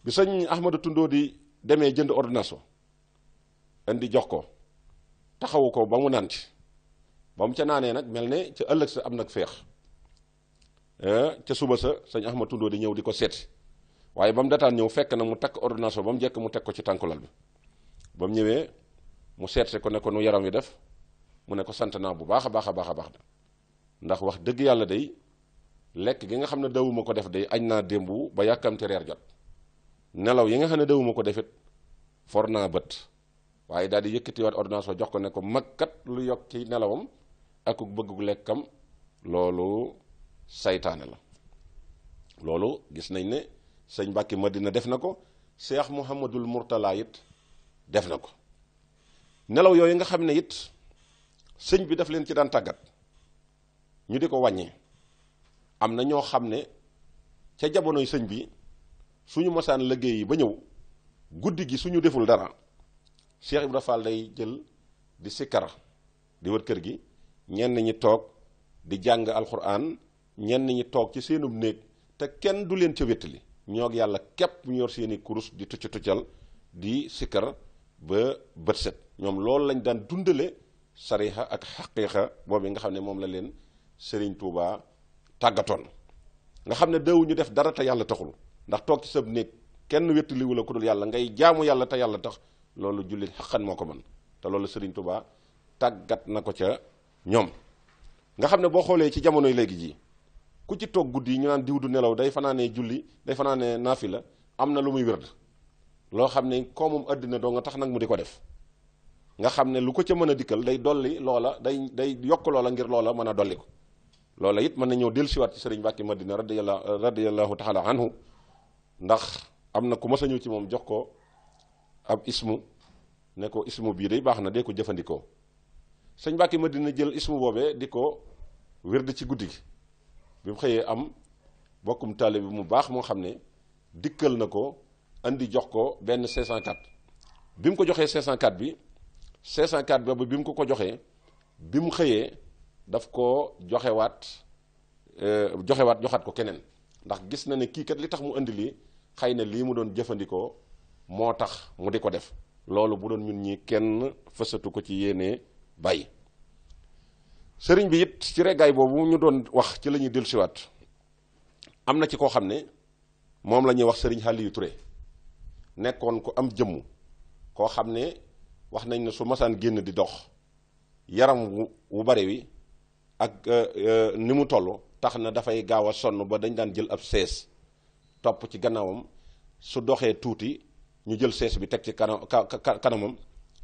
bi sëñ Ahmadou Tundóodi demee jënd ordonnance indi jox ko taxawu ko ba mu naan ci ba mu ca naanee nag mel ne ca ëllëg sa am nag feex ca suba sa sëñ Ahmadou Tundóodi ñëw di ko seeti waaye ba mu dataan ñëw fekk na mu takk ordonnance ba mu jekk mu teg ko ci tànkulal bi ba mu ñëwee mu seetse ko ne ko nu yaram wi def mu ne ko sant naa bu baax a baax a baax a baax ndax wax dëgg yàlla day lekk gi nga xam ne dawuma ko def day añ naa démb ba yàkkamte reer jot nelaw yi nga xam ne dawuma ko defit for naa bët waaye daal di yëkkatiwaat ordonnance jox ko ne ko mag kat lu yokk ci nelawam ak bëggu lekkam loolu saytaane la loolu gis nañ ne sëñ Mbàkke Madina def na ko Cheikh Mouhamadul Mourtala it def na ko nelaw yooyu nga xam ne it sëñ bi daf leen ci daan tàggat ñu di ko wàññi am na ñoo xam ne ca jamonoy sëñ bi suñu mosaan liggéey yi ba ñëw guddi gi suñu deful dara Cheikh Ibra Fall day jël di sikkar di wër kër gi ñenn ñi toog di jàng alxuraan ñenn ñi toog ci seenub néeg te kenn du leen ca wéttali ñoog yàlla képp ñu yor seeni kurus di tucc tuccal di sikkar ba bët set ñoom loolu lañ daan dundale sariha ak xaqiiqa boobu nga xam ne moom la leen Serigne Touba tàggatoon nga xam ne dawuñu def dara te yàlla taxul ndax toog ci sab néeg kenn wéttaliwu la ku dul yàlla ngay jaamu yàlla te yàlla tax loolu jullit xaqan moo ko mën te loolu Serigne Touba tàggat na ko ca ñoom nga xam ne boo xoolee ci jamonoy léegi ji ku ci toog guddi yi ñu naan diw du nelaw day fanaanee julli day fanaanee naafila am na lu muy wérd loo xam ne koomum àddina doo nga tax nag mu di ko def nga xam ne lu ko ca mën a dikkal day dolli loola day yokk loola ngir loola mën a dolli ko loola it mën na ñëw dellusiwaat ci Serigne Mbacke Madina radiyallahu taala anhu ndax am na ku mas a ñëw ci moom jox ko ab ismu ne ko ismu bii day baax na dee ko jëfandikoo sëñ Mbacke Madina jël ismu boobee di ko wérd ci guddi gi bi mu xëyee am bokkum taalibe bi mu baax moo xam ne dikkal na ko andi jox ko benn 504 bi mu ko joxee 504 bi 504 boobu bi mu ko joxee bi mu xëyee daf ko joxewaat joxaat ko keneen ndax gis na ne kii kat li tax mu indi lii xëy na lii mu doon jëfandikoo moo tax mu di ko def loolu bu doon ñun ñi kenn fësatu ko ci yéene bàyyi sëriñ bi it ci reggaay boobu ñu doon wax ci la ñuy dellusiwaat am na ci koo xam ne moom la ñuy wax sëriñ Aliou Touré nekkoon ko am jëmm koo xam ne wax nañ ne su masaan génn di dox yaram wu bare wi ak ni mu toll tax na dafay gaaw a sonn ba dañ daan jël ab sees topp ci gannaawam su doxee tuuti ñu jël sees bi teg ci kanamam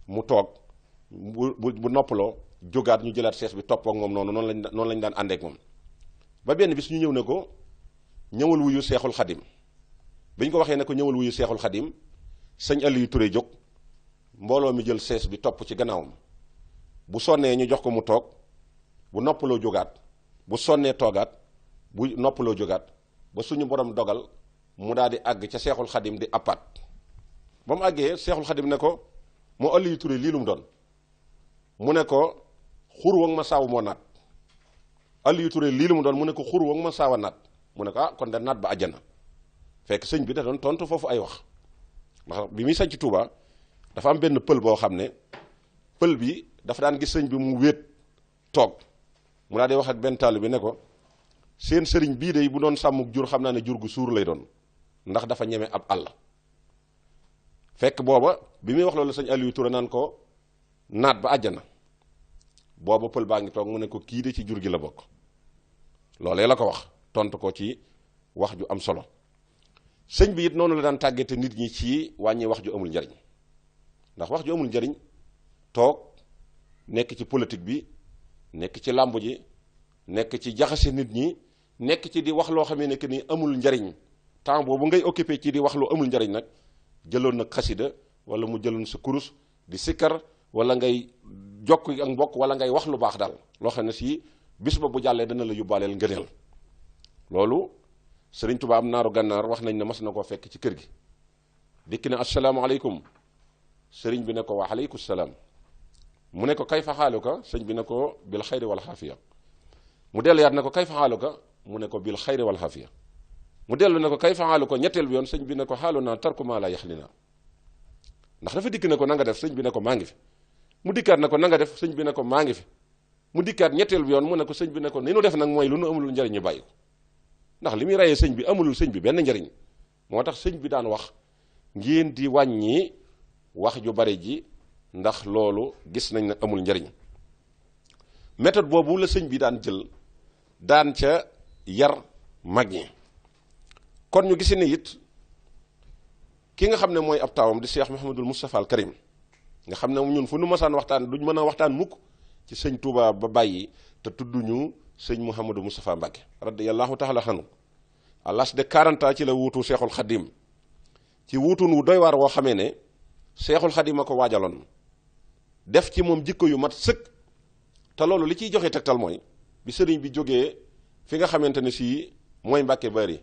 mu toog bu noppaloo jógaat ñu jëlaat sees bi topp ak moom noonu lañ daan àndeek moom ba benn bis ñu ñëw ne ko ñëwal wuyu seexul xadim bi ñu ko waxee ne ko ñëwal wuyu seexul xadim sëñ Aliou Touré jóg mbooloo mi jël sees bi topp ci gannaawam bu sonnee ñu jox ko mu toog bu noppaloo jógaat bu sonnee toogaat bu noppaloo jógaat ba suñu borom dogal mu daal di àgg ca seexul xadim di appaat ba mu àggee seexul xadim ne ko moo Aliou Touré lii lu mu doon mu ne ko xur wa nga ma saaw moo naat Aliou Touré lii lu mu doon mu ne ko xur wa nga ma saaw a naat mu ne ko kon da naat ba àjjana fekk sëñ bi da doon tontu foofu ay wax ndax bi muy sañc Touba dafa am benn pël boo xam ne pël bi dafa daan gis sëñ bi mu wéet toog mu daal di wax ak benn taalibe bi ne ko seen sëriñ bii de bu doon sàmmuk jur xam naa ne jur gu suur lay doon ndax dafa ñeme ab àll fekk booba bi muy wax loolu sëñ Aliou Touré naan ko naat ba àjjana booba pël baa ngi toog mu ne ko kii de ci jur gi la bokk loolee la ko wax tontu ko ci wax ju am solo sëñ bi it noonu la daan tàggate nit ñi ci wàññi wax ju amul njariñ ndax wax ju amul njariñ toog nekk ci politique bi nekk ci làmb ji nekk ci jaxase nit ñi nekk ci di wax loo xamee ne que ni amul njariñ temps boobu ngay occupé ci di wax loo amul njariñ nag jëloon nag xasida wala mu jëloon sa kurus di sikkar wala ngay jokk ak mbokk wala ngay wax lu baax daal loo xam ne si bis ba bu jàllee dana la yóbbaaleel ngëneel loolu Sëriñ Tuubaa am naaru gànnaar wax nañ ne mas na koo fekk ci kër gi dikk ne asalaamaaleykum sëriñ bi ne ko wa aleykum salaam mu ne ko kayfa xaaluka sëñ bi ne ko bil xayri wal xaafiya mu dellu yaat ne ko kayfa xaaluka mu ne ko bil xayri wal xaafiya mu dellu ne ko kayfa xaaluka ñetteel bi yoon sëñ bi ne ko xaalu naa tarku maa laa yaxli naa ndax dafa dikk ne ko na nga def sëñ bi ne ko maa ngi fi mu dikkaat ne ko na nga def sëñ bi ne ko maa ngi fi mu dikkaat ñetteel bi yoon mu ne ko sëñ bi ne ko ni nu def nag mooy lu nu amulul njariñ ñu bàyyi ko ndax li muy reyee sëñ bi amulul sëñ bi benn njariñ moo tax sëñ bi daan wax ngeen di wàññi wax ju bari ji ndax loolu gis nañ ne amul njariñ méthode boobu la sëñ bi daan jël daan ca yar mag ñi kon ñu gisi ne it ki nga xam ne mooy ab taawam di Cheikh Mouhamadul Moustapha al Karim nga xam ne ñun fu nu masaan waxtaan duñ mën a waxtaan mukk ci sëñ Touba ba bàyyi te tudduñu sëñ Mouhamadou Moustapha Mbacké radiyallahu taala anhu à l'âge de 40 ans ci la wuutu Cheikhul Khadim ci wuutun wu doy waar woo xamee ne Cheikhul Khadim a ko waajaloon def ci moom jikko yu mat sëkk te loolu li ciy joxe tegtal mooy bi sëriñ bi jógee fi nga xamante ne si mooy Mbàkke Bari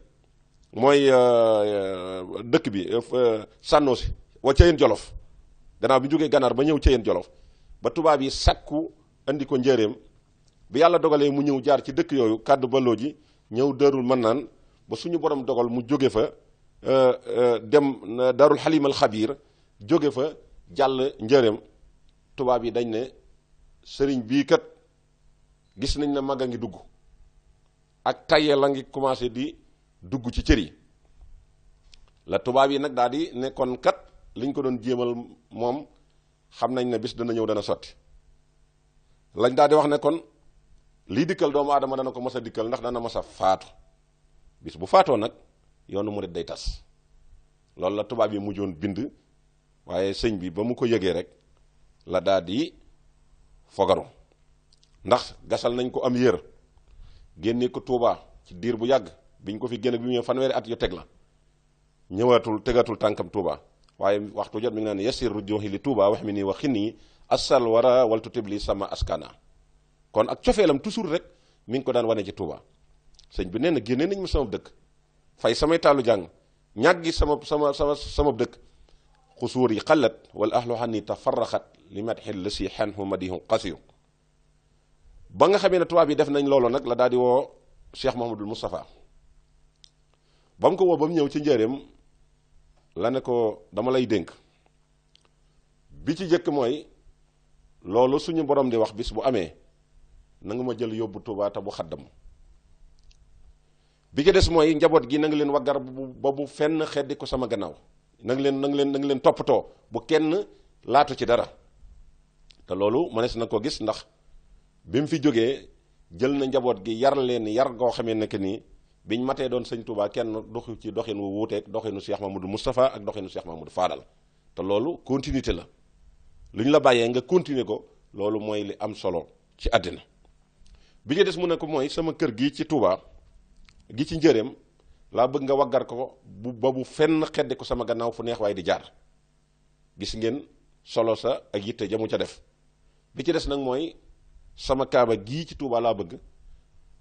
mooy dëkk bi sànnoo si wa Ceyeen Jolof gannaaw bi jógee Gànnaar ba ñëw Ceyeen Jolof ba tubaab yi sakku andi ko njëreem bi yàlla dogalee mu ñëw jaar ci dëkk yooyu kàddu baloo ji ñëw Daarul Mannaan ba suñu borom dogal mu jóge fa dem Daarul Xalimal Xabiir jóge fa jàll njëreem tubaab yi dañ ne sëriñ bii kat gis nañ ne mag a ngi dugg ak tayee la ngi commencé di dugg ci cër yi la tubaab yi nag daal di ne kon kat liñ ko doon jéemal moom xam nañ ne bis dana ñëw dana sotti lañ daal di wax ne kon lii dikkal doomu aadama dana ko mës a dikkal ndax dana mës a faatu bis bu faatoo nag yoonu murit day tas loolu la tubaab yi mujjoon bind waaye sëñ bi ba mu ko yëgee rek la daal di fogaru ndax gasal nañ ko am yër génne ko Touba ci diir bu yàgg biñ ko fi génne bi mu fanweeri at yu teg la ñëwaatul tegatul tànkam Touba waaye waxtu jot mi ngi naan yasir rujuhi li Touba wax mi nii wa xinni asal wara waltu tibli sama askana kon ak cofeelam toujours rek mi ngi ko daan wane ci Touba sëñ bi nee na génne nañ ma sama dëkk fay samay taalu jàng ñàgg gi sama dëkk xusuur yi xalat wala ahlu xanni tafarraxat li madxil la si xenhu madihu qasiyu ba nga xamee ne tubaab yi def nañ loolu nag la daal di woo Cheikh Mouhamadul Moustapha ba mu ko woo ba mu ñëw ci njëreem la ne ko dama lay dénk bi ci jëkk mooy loolu suñu borom di wax bis bu amee na nga ma jël yóbbu Touba te bu xaddam bi ci des mooy njaboot gi na nga leen waggar ba bu fenn xeddi ko sama gannaaw na nga leen toppatoo bu kenn laatu ci dara te loolu mënees na ko gis ndax bi mu fi jógee jël na njaboot gi yar leen yar goo xamee ne que ni biñ matee doon sëñ Touba kenn doxu ci doxin wu wuuteeg doxinu Cheikh Mamadou Moustapha ak doxinu Cheikh Mamadou Fadal te loolu continuité la lu ñu la bàyyee nga continuer ko loolu mooy li am solo ci àddina bi ci des mu ne ko mooy sama kër gi ci Touba gi ci njëreem laa bëgg nga waggar ko ba bu fenn xeddi ko sama gannaaw fu neex waaye di jaar gis ngeen solo sa ak yitte jamu ca def bi ci des nag mooy sama kaaba gii ci Touba laa bëgg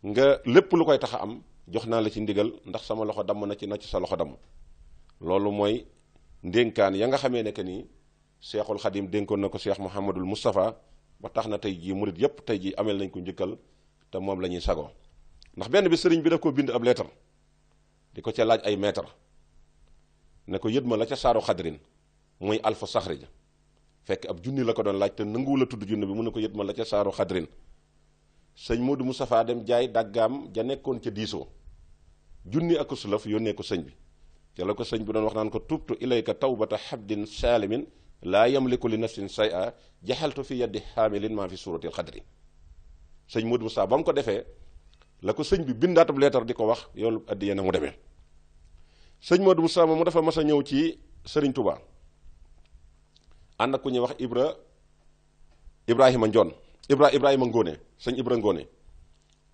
nga lépp lu koy tax a am jox naa la ci ndigal ndax sama loxo damm na ci sa loxo damm. loolu mooy ndénkaan ya nga xamee ne que ni Seexul Xadim dénkoon na ko Cheikh Mouhamadul Moustapha ba tax na tey jii murit yépp tey jii ameel nañ ko njëkkal te moom la ñuy sagoo ndax benn bi sëriñ bi daf ko bind ab leetar di ko ca laaj ay mètre ne ko yët ma la ca saaru xadrin muy alfa saxrija fekk ab junni la ko doon laaj te nanguwu la tudd junni bi mu ne ko yët ma la ca saaru xadrin sëñ Modou Moustapha dem jaay daggaam ja nekkoon ca diisoo junni ak sulaf yónnee ko sëñ bi te la ko sëñ bi doon wax naan ko tubtu ilayka tawbata xabdin saalimin laa yamliku li nafsin shay'a jaxaltu fi yaddi xaamilin maa fi suuratil xadri sëñ Modou Moustapha ba mu ko defee la ko sëñ bi bindaatab leetar di ko wax yoolu addiya na mu demee sëñ Modou Moustapha moom mu dafa mas a ñëw ci Sëriñ Touba ànd ak ku ñuy wax Ibrahima Ngóone sëñ Ibra Ngóone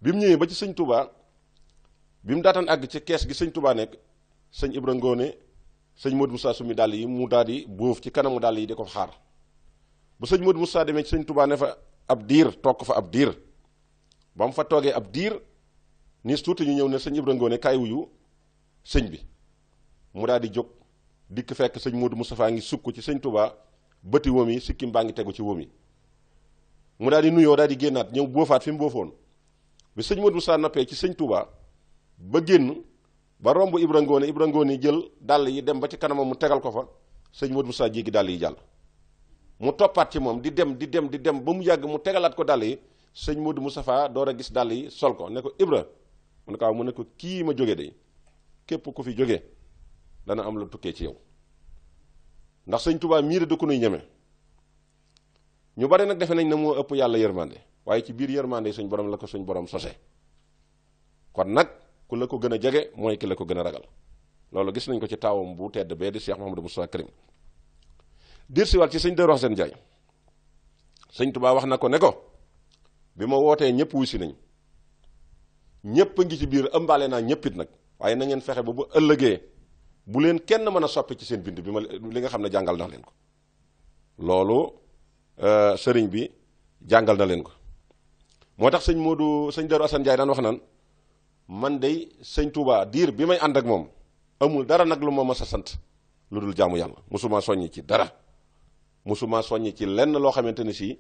bi mu ñëwee ba ci sëñ Touba bi mu daataan àgg ci kees gi sëñ Touba nekk sëñ Ibra Ngóone sëñ Modou Moustapha sumi dàll yi mu daal di bóof ci kanamu dàll yi di ko xaar bu sëñ Modou Moustapha demee ci sëñ Touba ne fa ab diir toog fa ab diir ba mu fa toogee ab diir nii tuuti ñu ñëw ne sëñ Ibra Ngóone kaay wuyu sëñ bi mu daal di jóg dikk fekk sëñ Modou Moustapha ngi sukk ci sëñ Touba bëti wóom yi sikkim baa ngi tegu ci wóom yi mu daal di nuyoo daal di génnaat ñëw boofaat fi mu boofoon bi sëñ Modou Moustapha noppee ci sëñ Touba ba génn ba romb Ibra Ngóone jël dàll yi dem ba ci kanamam mu tegal ko fa sëñ Modou Moustapha jéggi dàll yi jàll mu toppaat ci moom di dem ba mu yàgg mu tegalaat ko dàll yi sëñ Modou Moustapha door a gis dàll yi sol ko ne ko Ibra mu ne ko waaw mu ne ko kii ma jóge de képp ku fi jóge dana am la tukkee ci yow ndax sëñ Touba mii de da ko nuy ñeme ñu bari nag defe nañ ne moo ëpp yàlla yërmande waaye ci biir yërmande suñ borom la ko suñ borom sose kon nag ku la ko gën a jege mooy ki la ko gën a ragal loolu gis nañ ko ci taawam bu tedd bee di Cheikh Mouhamadou Moustapha Karim dir siwaat ci sëñ Darou Hassane Ndiaye sëñ Touba wax na ko ne ko bi ma wootee ñëpp wuy si nañ ñëpp a ngi ci biir ëmbaale naa ñëpp it nag waaye na ngeen fexe ba bu ëllëgee bu leen kenn mën a soppi ci seen bind bi ma li nga xam ne jàngal na leen ko loolu sëriñ bi jàngal na leen ko moo tax sëñ Darou Hassane Ndiaye daan wax naan man dey sëñ Touba diir bi may ànd ak moom amul dara nag lu ma mas a sant lu dul jaamu yàlla musuma soññi ci dara musuma soññi ci lenn loo xamante ne si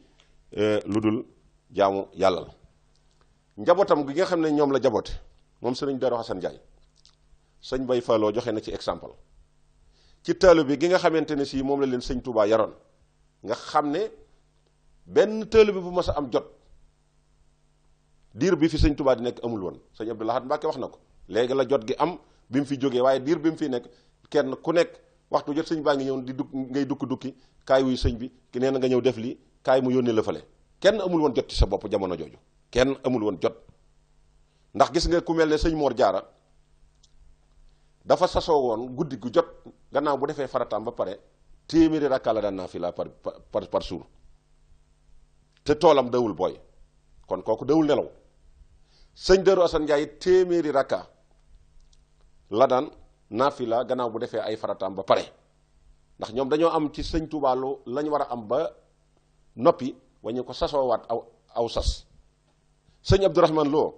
lu dul jaamu yàlla la njabootam gi nga xam ne ñoom la jaboote moom sëriñ Darou Hassane Ndiaye sëñ Bay Falloo joxe na ci exemple ci taalibe bi gi nga xamante ne si moom la leen sëñ Touba yaroon nga xam ne benn taalibe bi bu mas a am jot diir bi fi sëñ Touba di nekk amul woon sëñ Abdou Lahad Mbacke wax na ko léegi la jot gi am bi mu fi jógee waaye diir bi mu fi nekk kenn ku nekk waxtu jot sëñ baa ngi ñëw di ngay dukki kaay wuy sëñ bi ki nee na nga ñëw def lii kaay mu yónnee la fale kenn amul woon jot ci sa bopp jamono jooju kenn amul woon jot ndax gis nga ku mel ne sëñ Mor Jaara dafa sasoo woon guddi gu jot gannaaw bu defee farataam ba pare téeméeri rakka la daan naa fi la par jour te toolam dawul booy kon kooku dawul nelaw sëñ Darou Hassane Ndiaye téeméeri rakka la daan naafila gannaaw bu defee ay farataam ba pare ndax ñoom dañoo am ci sëñ Touba lu lañ war a am ba noppi wañu ko sasoowaat aw sas sëñ Abdourahmane Lo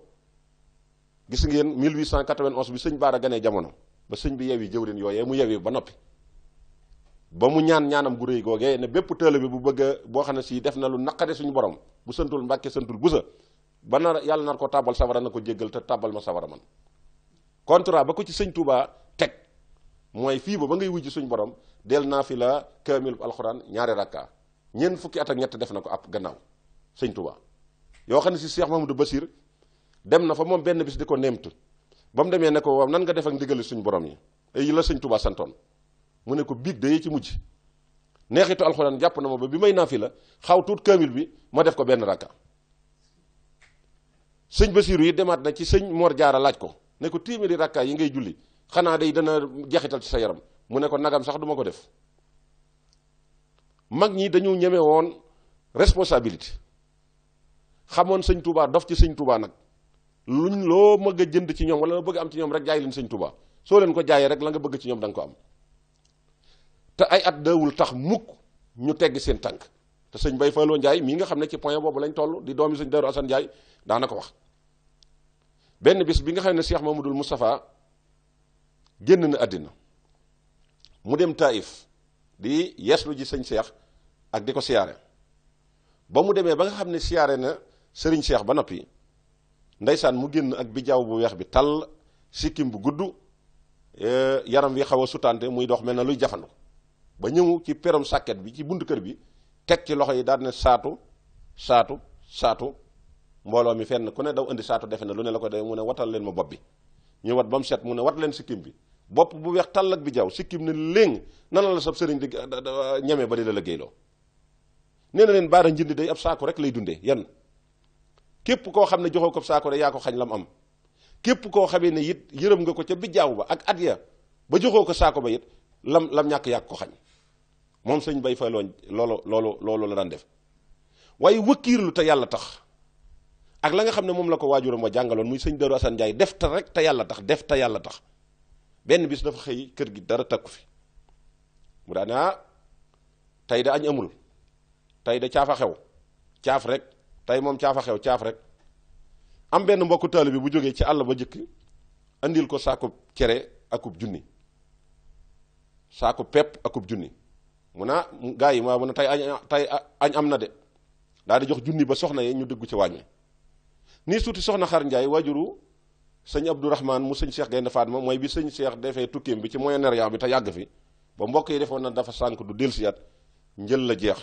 gis ngeen 1891 bi sëñ Baara ganee jamono ba sëñ bi yewi jëwrin yooyee mu yewi ba noppi ba mu ñaanam gu rëy googee ne bépp taalibe bi bu bëgg a boo xam ne si def na lu naqare suñu borom bu santul Mbàkke santul busa ba nar yàlla nar ko tàbbal sawara na ko jéggal te tàbbal ma sawara man contrat ba ko ci sëñ Touba teg mooy fii ba ngay wujj suñu borom del naa fi la kaamil alxuraan ñaari rakka ñeent fukki at ak ñett def na ko ab gannaaw sëñ Touba yoo xam ne si Cheikh Mahamadou Bassir dem na fa moom benn bis di ko neemtu ba mu demee ne ko waaw nan nga def ak ndigali suñu borom yi la sëñ Touba santoon mu ne ko biig dayee ci mujj neexitu alxuraan jàpp na ma ba bi may naafi la xaw tuut kaamil bi ma def ko benn rakka sëñ Bassirou yi demaat na ci sëñ Mor Jaara laaj ko ne ko téeméeri rakka yi ngay julli xanaa day dana jeexital ci sa yaram mu ne ko nagam sax duma ko def mag ñi dañu ñeme woon responsabilité xamoon sëñ Touba dof ci sëñ Touba nag luñ loo bëgg a jënd ci ñoom wala loo bëgg am ci ñoom rek jaay leen sëñ Touba soo leen ko jaayee rek la nga bëgg ci ñoom da nga ko am te ay at daawul tax mukk ñu tegg seen tànk te sëñ Bay Fallou Ndiaye mii nga xam ne ci point boobu lañ toll di doomi sëñ Darou Hassane Ndiaye daana ko wax benn bis bi nga xam ne Cheikh Mamadou Moustapha génn na àddina mu dem Taïf di yeeslu ji sëñ Cheikh ak di ko siyaare ba mu demee ba nga xam ne siyaare na sëriñ Cheikh ba noppi ndeysaan mu génn ak bijaaw bu weex bi tàll sikkim bu gudd yaram wi xaw a sutante muy dox mel na luy jafandu ba ñëw ci perom sàkket bi ci buntu kër bi teg ci loxo yi daal ne saatu saatu saatu mbooloo mi fenn ku ne daw indi saatu defe na lu ne la ko de mu ne watal leen ma bopp bi ñu wat ba mu set mu ne wat leen sikkim bi bopp bu weex tàll ak bijaaw sikkim ne léng nana la sab sëriñ di ñeme ba di la liggéeyloo nee na leen baara njindi day ab saako rek lay dundee yan képp koo xam ne joxoo ko saako rek yaa ko xañ lam am képp koo xamee ne it yërëm nga ko ca bijjaaw ba ak at ya ba joxoo ko saako ba it lam ñàkk yàgg ko xañ moom sëñ bay fay loolu la daan def waaye wëkkiirlu te yàlla tax ak la nga xam ne moom la ko waajuram wa jàngaloon muy sëñ Darou Assane Ndiaye def te rek te yàlla tax def te yàlla tax benn bis dafa xëy kër gi dara takku fi mu daane tey da añ amul tey da caafa xew caaf rek tey moom caafa xew caaf rek am benn mbokku taalibe bi bu jógee ci àll ba jëkk andil ko saakub cere akub junni saakub pepp akub junni mu naa gaa yi maa mu ne tey añ am na de daal di jox junni ba soxna yi ñu déggu ci waañ wi nii suuti soxna Xar Njaay waajuru sëñ Abdourahman mu sëñ Cheikh Gaynde Fatma mooy bi sëñ Cheikh defee tukkeem bi ci Moyen-Orient bi te yàgg fi ba mbokk yi defoon na dafa sànk du dellusiwaat njël la jeex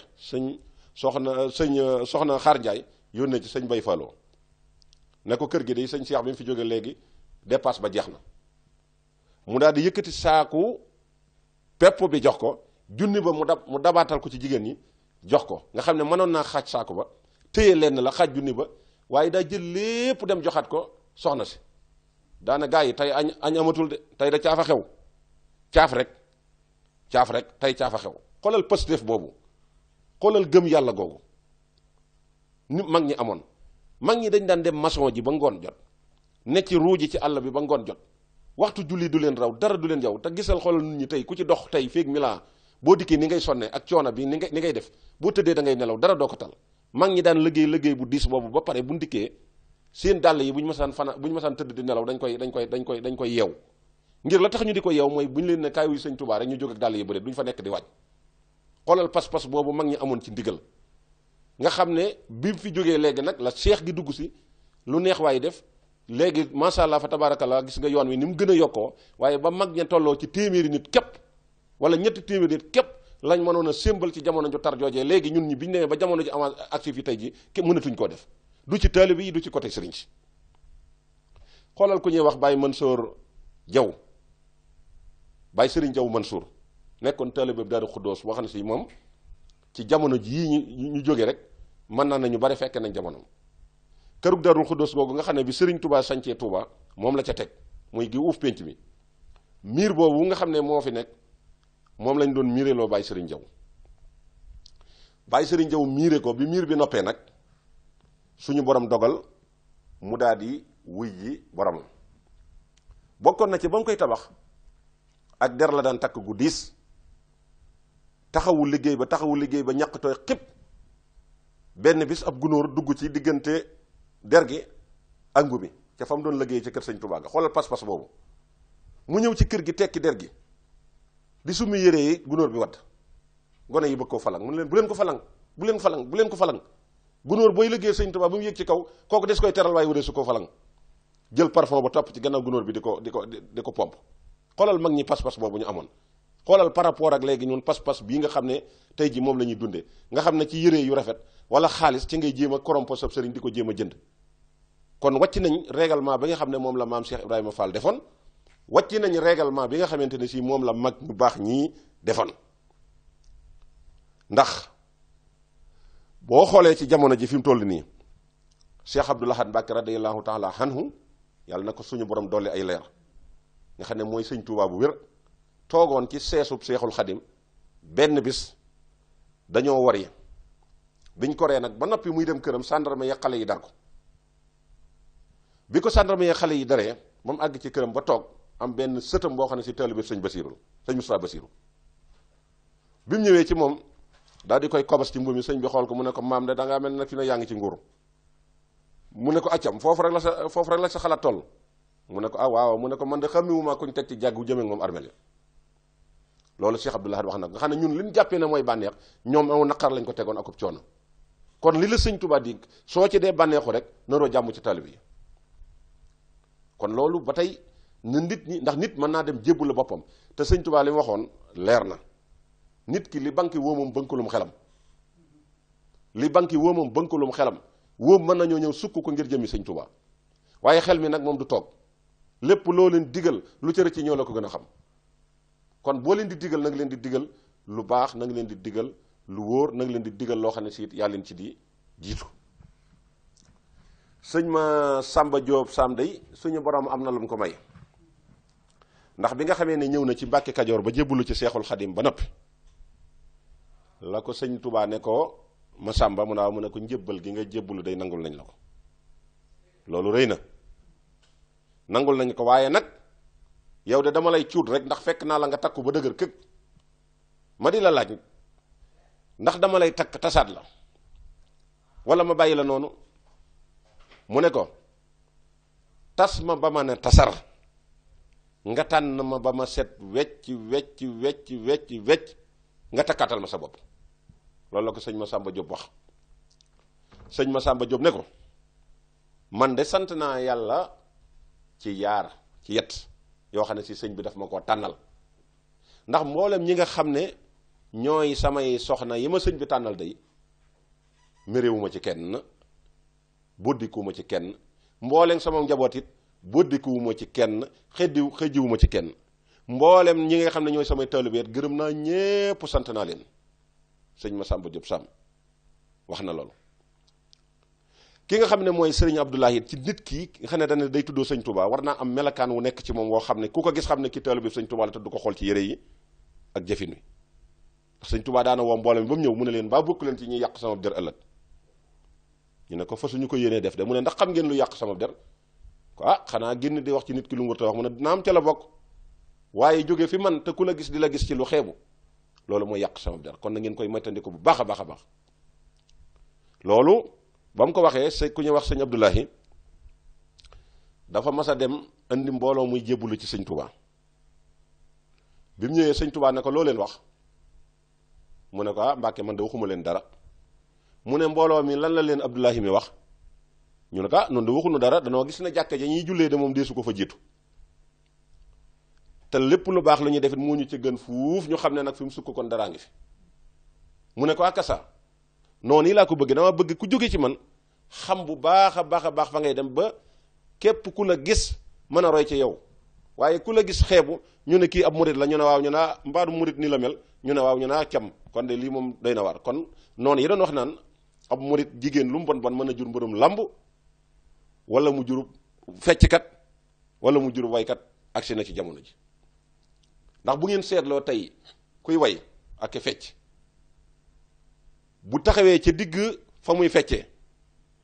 soxna Xar Njaay yónnee ci sëñ Bay Falloo ne ko kër gi day sëñ Cheikh bi mu fi jóge léegi dépasse ba jeex na mu daal di yëkkati saaku pepp bi jox ko junni ba mu dabaatal ko ci jigéen ñi jox ko nga xam ne mënoon naa xaaj saaku ba téye lenn la xaaj junni ba waaye daa jël lépp dem joxaat ko soxna si daana gaa yi tey añ amatul de tey da caafa xew caaf rek tey caafa xew xoolal positif boobu xoolal gëm yàlla googu ni mag ñi amoon mag ñi dañ daan dem maçon ji ba ngoon jot ne ci ruuji ci àll bi ba ngoon jot waxtu julli du leen raw dara du leen yow te gisal xoolal nit ñi tey ku ci dox tey feeg Milan boo dikkee ni ngay sonne ak coono bi ni ngay def boo tëddee da ngay nelaw dara doo ko tal mag ñi daan liggéey bu diis boobu ba pare bu ndikkee seen dàll yi bu ñu masaan tëdd di nelaw dañ koy yeew ngir la tax ñu di ko yeew mooy bu ñu leen ne kaay wuy sëñ Tuubaa rek ñu jóg ak dàll yi bëre duñ fa nekk di wàcc xoolal pas-pas boobu mag ñi amoon ci ndigal nga xam ne bi fi jógee léegi nag la seex gi dugg si lu neex waaye def léegi macha allah fa tabarakallah gis nga yoon wi ni mu gën a yokkoo waaye ba mag ña tolloo ci téeméeri nit képp wala ñetti téeméeri nit képp lañ mënoon a sémbal ci jamono ju tar joojee léegi ñun ñi bi ñu demee ba jamono ji avance actif yi tey ji képp mënatuñ koo def du ci taalibe yi du ci côté sëriñ si xoolal ku ñuy wax Baye Mansour Jaw Baye Sëriñ Jaw Mansour nekkoon taalibe bi Daaru Xuddoos boo xam ne si moom ci jamono jii ñu jóge rek mën naa nañu bari fekke nañ jamono kërug Daaru Xuddoos googu nga xam ne bi Sëriñ Touba sancee Touba moom la ca teg muy gi uuf pénc mi miir boobu nga xam ne moo fi nekk moom lañ doon miireloo Baye Sëriñ Jaw Baye Sëriñ Jaw miire ko bi miir bi noppee nag suñu borom dogal mu daal di wuy ji borom bokkoon na ci ba mu koy tabax ak der la daan takk gu diis taxawu liggéey ba ñàq tooy xib benn bis ab gunóor dugg ci diggante der gi ak mbu mi ca fa mu doon liggéey ci kër sëñ Tuubaa ga xoolal pas-pas boobu mu ñëw ci kër gi tekki der gi di summi yére yi gunóor bi wadd gone yi bëgg koo falang mu ne leen bu leen ko falang gunóor booy liggéey sëñ Tuubaa bu mu yéeg ci kaw kooku des koy teral waaye wuree su ko falang jël parfum ba topp ci gannaaw gunóor bi di ko pomp xoolal mag ñi pas-pas boobu ñu amoon xoolal par rapport ak léegi ñun pas-pas bii nga xam ne tey ji moom la ñuy dundee nga xam ne ci yére yu rafet wala xaalis ci ngay jéem a korompo sab sëriñ di ko jéem a jënd kon wàcc nañ règlement bi nga xam ne moom la maam Cheikh Ibrahima Fall defoon wàcc nañ règlement bi nga xamante ne si moom la mag ñu baax ñii defoon ndax boo xoolee ci jamono ji fi mu toll nii Cheikh Abdoul Ahad Mbacké radiyallahu taala anhu yàlla na ko suñu borom dolli ay leer nga xam ne mooy sëñ Tuubaa bu wér toogoon ci seesub Seexul Xadim benn bis dañoo wari biñ ko ree nag ba noppi muy dem këram gendarme ya xale yi dar ko bi ko gendarme ya xale yi daree ba mu àgg ci këram ba toog am benn sëtam boo xam ne si taalibe sëñ Basiiru sëñ Mustafaa Basiiru bi mu ñëwee ci moom daal di koy kobas ci mbuum mi sëñ bi xool ko mu ne ko maam de dangaa mel nag fi ne yaa ngi ci nguuru mu ne ko accam foofu rek la sa xalaat toll mu ne ko ah waaw mu ne ko man de xamewuma kuñ teg ci jàggu jëmee moom armeel ya loolu Cheikh Abdoul Ahad wax na nga xam ne ñun li ñu jàppee ne mooy bànneex ñoom aw naqar lañ ko tegoon akub coono kon li la sëñ Tuubaa di soo ci dee bànneexu rek naroo jàmm ci taalibe yi kon loolu ba tey na nit ñi ndax nit mën naa dem jébbu la boppam te sëñ Tuubaa li mu waxoon leer na nit ki li banki wóomam bënkalum xelam li banki wóomam bënkalum xelam wóom mën nañoo ñëw sukk ko ngir jëmmi sëñ Tuubaa waaye xel mi nag moom du toog lépp loo leen digal lu cër ci ñoo la ko gën a xam kon boo leen di digal na nga leen di digal lu baax na nga leen di digal lu wóor na nga leen di digal loo xam ne siit yaa leen ci di jiitu sëñ ma Samba Diop Sam day suñu borom am na lu mu ko may ndax bi nga xamee ne ñëw na ci Mbàkke Kajoor ba jébbalu ci Seexul Xadim ba noppi la ko sëñ Tubaa ne ko ma Samba mu ne ko njébbal gi nga jébbalu day nangul nañ la ko loolu rëy na nangul nañ ko waaye nag yow de dama lay cuut rek ndax fekk naa la nga takku ba dëgër këg ma di la laaj ndax dama lay takk tasaat la wala ma bàyyi la noonu mu ne ko tas ma ba ma ne tasar nga tànn ma ba ma set wecc wecc wecc wecc wecc nga takkaatal ma sa bopp loolu la ko sëñ Massamba Diop wax sëñ Massamba Diop ne ko man de sant naa yàlla ci yaar ci yet yoo xam ne si sëñ bi daf ma koo tànnal ndax mboolem ñi nga xam ne ñooy samay soxna yi ma sëñ bi tànnal day méréwuma ci kenn boddikuwuma ci kenn mboolem sama njaboot it boddikuwuma ci kenn xëjiwuma ci kenn mboolem ñi nga xam ne ñooy samay taalibe it gërëm naa ñépp sant naa leen sëñ Massamba Diop Sam wax na loolu ki nga xam ne mooy sëriñ Abdoulahi ci nit ki nga xam ne dana day tuddoo sëñ Touba war naa am melakaan wu nekk ci moom woo xam ne ku ko gis xam ne ki taalibe sëñ Touba la te du ko xool ci yére yi ak jëfin wi ndax sëñ Touba daana woo mboolem ba mu ñëw mu ne leen baa bokk leen ci ñuy yàq sama der ëllëg ñu ne ko fa suñu ko yéenee def de mu ne ndax xam ngeen lu yàq sama der ko xanaa génn di wax ci nit ki lu mu war a wax mu ne naam ca la bokk waaye jóge fi man te ku la gis di la gis ci lu xeebu loolu mooy yàq sama der kon na ngeen koy moytandiku bu baax a baax a baax loolu ba mu ko waxee ku ñuy wax sëñ Abdoulahi dafa mas a dem indi mbooloo muy jébbalu ci sëñ Touba bi mu ñëwee sëñ Touba ne ko loo leen wax mu ne ko Mbàkke man de waxuma leen dara mu ne mbooloo mi lan la leen Abdoulahi mi wax ñu ne ko noonu de waxuñu dara danoo gis na jàkka ja ñuy jullee de moom deesu ko fa jiitu te lépp lu baax lu ñuy defit moo ñu ci gën fuuf ñu xam ne nag fi mu sukk kon daraa ngi fi mu ne ko akasa noonu yi laa ko bëgg dama bëgg ku jóge ci man xam bu baax a baax a baax fa ngay dem ba képp ku la gis mën a roy ci yow waaye ku la gis xeebu ñu ne kii ab murit la ñu ne waaw ñu ne mbaadu murit ni la mel ñu ne waaw ñu ne cam kon de lii moom doy na war kon noonu yi doon wax naan ab murit jigéen lu mu bon bon mën a jur mbërum lamb wala mu jurub fecckat wala mu jurub waykat agsi na ci jamono ji ndax bu ngeen seetloo tey kuy way ak fecc bu taxawee ca digg fa muy feccee